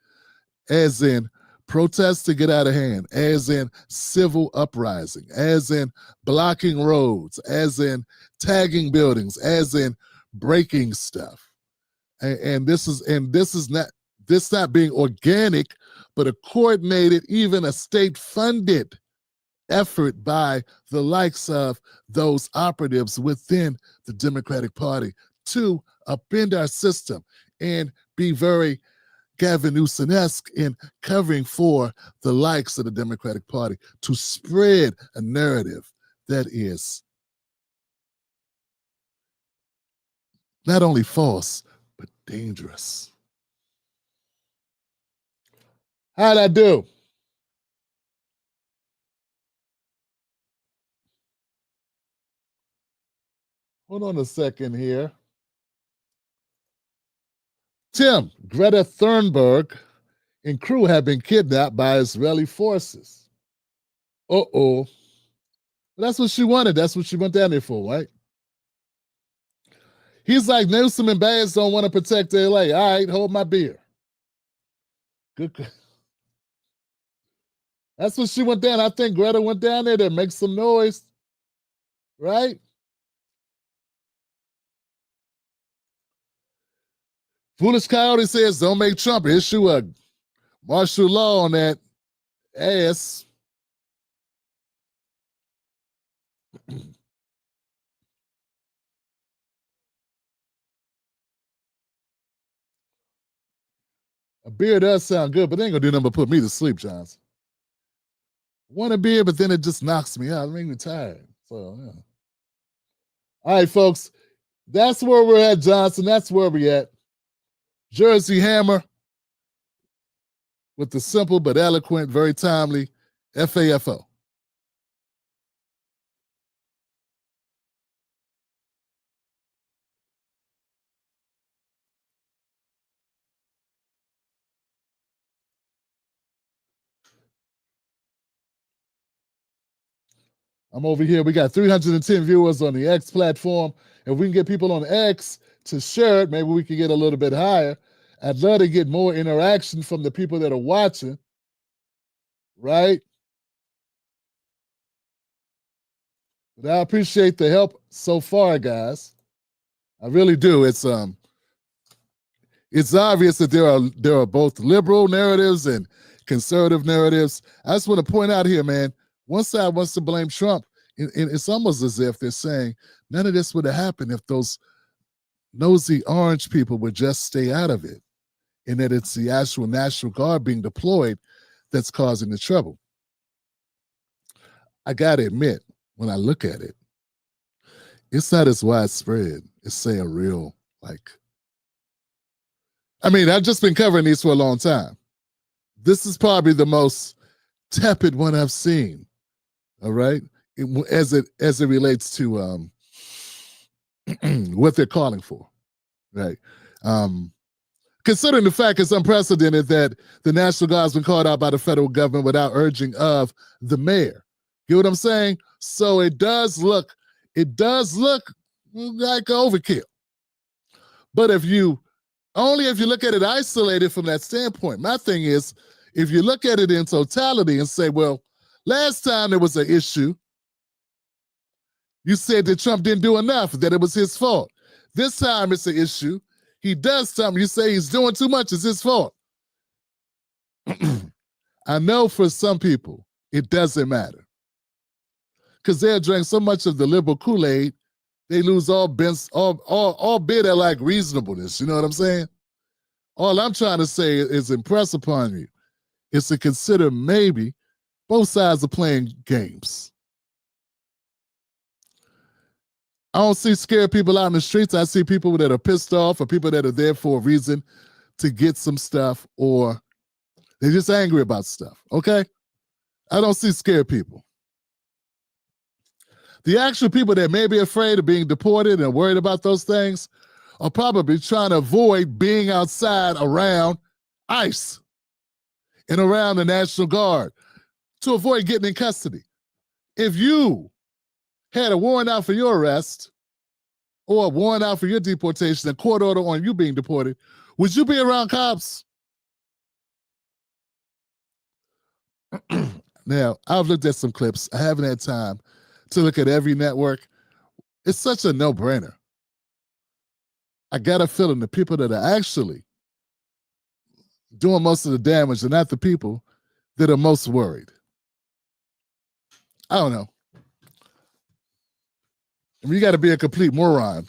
as in protests to get out of hand, as in civil uprising, as in blocking roads, as in tagging buildings, as in breaking stuff. And this is not being organic, but a coordinated, even a state-funded effort by the likes of those operatives within the Democratic Party to upend our system and be very Gavin Newsom-esque in covering for the likes of the Democratic Party to spread a narrative that is not only false, but dangerous. How'd I do? Hold on a second here. Tim, Greta Thunberg and crew have been kidnapped by Israeli forces. Uh-oh. That's what she wanted. That's what she went down there for, right? He's like, Newsom and Bass don't want to protect LA. All right, hold my beer. Good. That's what she went down. I think Greta went down there to make some noise, right? Foolish Coyote says, don't make Trump issue a martial law on that ass. A beer does sound good, but they ain't gonna do nothing but put me to sleep, Johnson. Want a beer, but then it just knocks me out. It makes me tired. So, yeah. All right, folks. That's where we're at, Johnson. That's where we're at. Jersey Hammer with the simple but eloquent, very timely FAFO. I'm over here. We got 310 viewers on the X platform. If we can get people on X to share it, maybe we can get a little bit higher. I'd love to get more interaction from the people that are watching, right? But I appreciate the help so far, guys. I really do. It's obvious that there are both liberal narratives and conservative narratives. I just want to point out here, man, one side wants to blame Trump, and it's almost as if they're saying none of this would have happened if those nosy orange people would just stay out of it, and that it's the actual National Guard being deployed that's causing the trouble. I got to admit, when I look at it, it's not as widespread as, say, a real, I've just been covering these for a long time. This is probably the most tepid one I've seen, all right, as it relates to what they're calling for, right? Considering the fact it's unprecedented that the National Guard's been called out by the federal government without urging of the mayor. Get what I'm saying? So it does look like overkill. But if you look at it isolated from that standpoint, my thing is, if you look at it in totality and say, well, last time there was an issue, you said that Trump didn't do enough, that it was his fault. This time it's an issue. He does something, you say he's doing too much, it's his fault. I know for some people, it doesn't matter. Because they'll drink so much of the liberal Kool-Aid, they lose all bit of reasonableness. You know what I'm saying? All I'm trying to say is impress upon you is to consider maybe both sides are playing games. I don't see scared people out in the streets. I see people that are pissed off or people that are there for a reason to get some stuff, or they're just angry about stuff, okay? I don't see scared people. The actual people that may be afraid of being deported and worried about those things are probably trying to avoid being outside around ICE and around the National Guard to avoid getting in custody. If you had a warrant out for your arrest or a warrant out for your deportation, a court order on you being deported, would you be around cops? Now, I've looked at some clips. I haven't had time to look at every network. It's such a no-brainer. I got a feeling the people that are actually doing most of the damage are not the people that are most worried. I don't know. I mean, you got to be a complete moron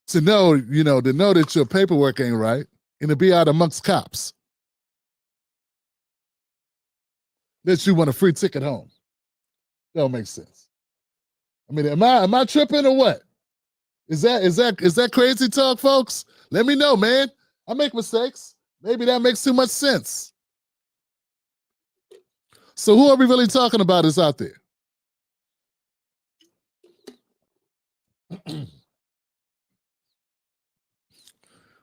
to know, that your paperwork ain't right and to be out amongst cops. That you want a free ticket home. That don't make sense. I mean, am I tripping or what? Is that crazy talk, folks? Let me know, man. I make mistakes. Maybe that makes too much sense. So who are we really talking about is out there?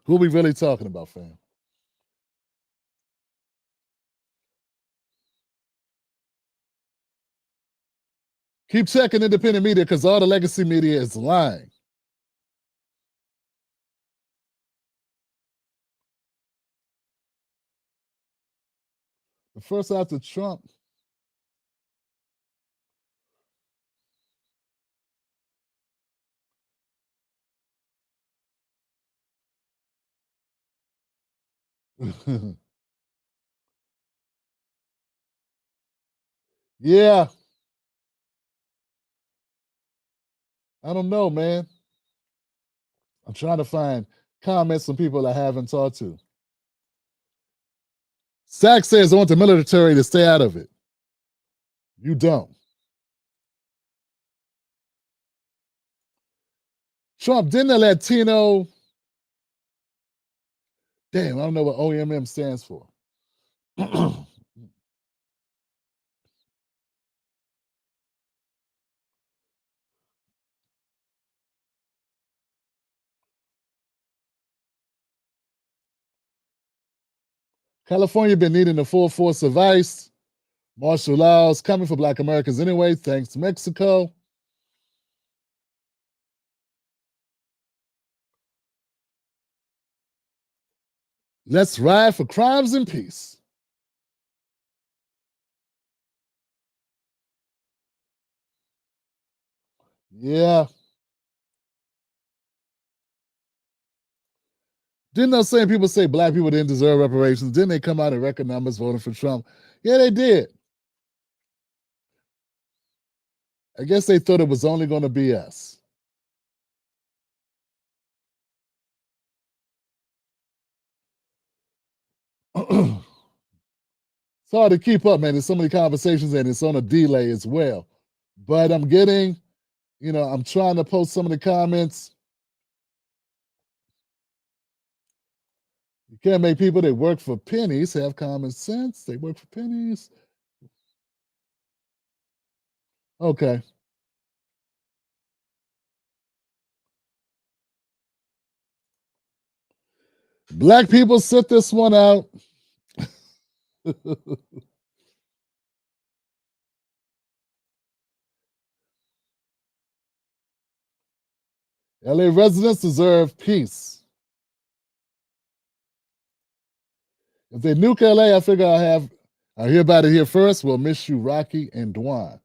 Who are we really talking about, fam? Keep checking independent media because all the legacy media is lying. The first after Trump. Yeah. I don't know, man. I'm trying to find comments from people I haven't talked to. Sack says, I want the military to stay out of it. You don't. Trump, didn't the Latino... Damn, I don't know what OMM stands for. California been needing the full force of ICE. Martial laws coming for Black Americans anyway, thanks to Mexico. Let's ride for crimes and peace. Yeah. Didn't those same people say Black people didn't deserve reparations? Didn't they come out in record numbers voting for Trump? Yeah, they did. I guess they thought it was only going to be us. It's hard to keep up, man. There's so many conversations and it's on a delay as well. But I'm getting, I'm trying to post some of the comments. You can't make people that work for pennies have common sense. They work for pennies. Okay. Black people sit this one out. LA residents deserve peace. If they nuke LA, I figure I'll hear about it here first. We'll miss you, Rocky and Dwan.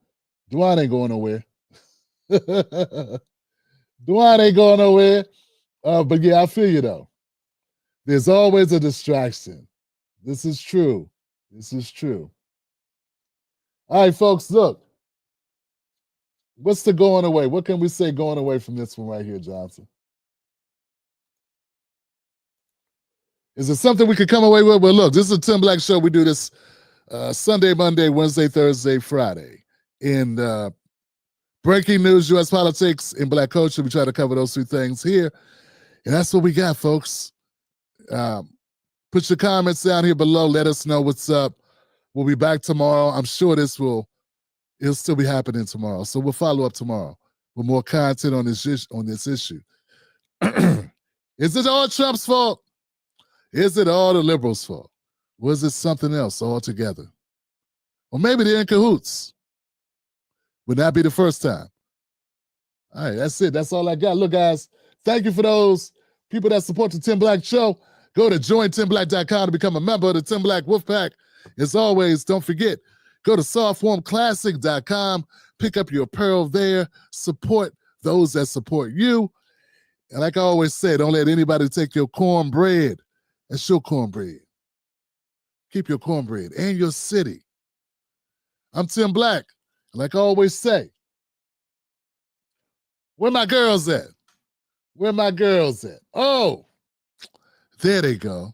Dwan ain't going nowhere. Dwan ain't going nowhere. But yeah, I feel you though. There's always a distraction. This is true. This is true. All right, folks, look. What's the going away? What can we say going away from this one right here, Johnson? Is it something we could come away with? Well, look, this is a Tim Black Show. We do this Sunday, Monday, Wednesday, Thursday, Friday. In breaking news, U.S. politics, and Black culture, we try to cover those three things here. And that's what we got, folks. Put your comments down here below. Let us know what's up. We'll be back tomorrow. I'm sure this will it'll still be happening tomorrow. So we'll follow up tomorrow with more content on this issue. Is it all Trump's fault? Is it all the liberals' fault? Was it something else altogether? Or maybe they're in cahoots. Would not be the first time. All right, that's it. That's all I got. Look, guys, thank you for those people that support the Tim Black Show. Go to jointimblack.com to become a member of the Tim Black Wolfpack. As always, don't forget, go to softformclassic.com, pick up your apparel there, support those that support you. And like I always say, don't let anybody take your cornbread. That's your cornbread. Keep your cornbread and your city. I'm Tim Black. Like I always say, where my girls at? Where my girls at? Oh, there they go.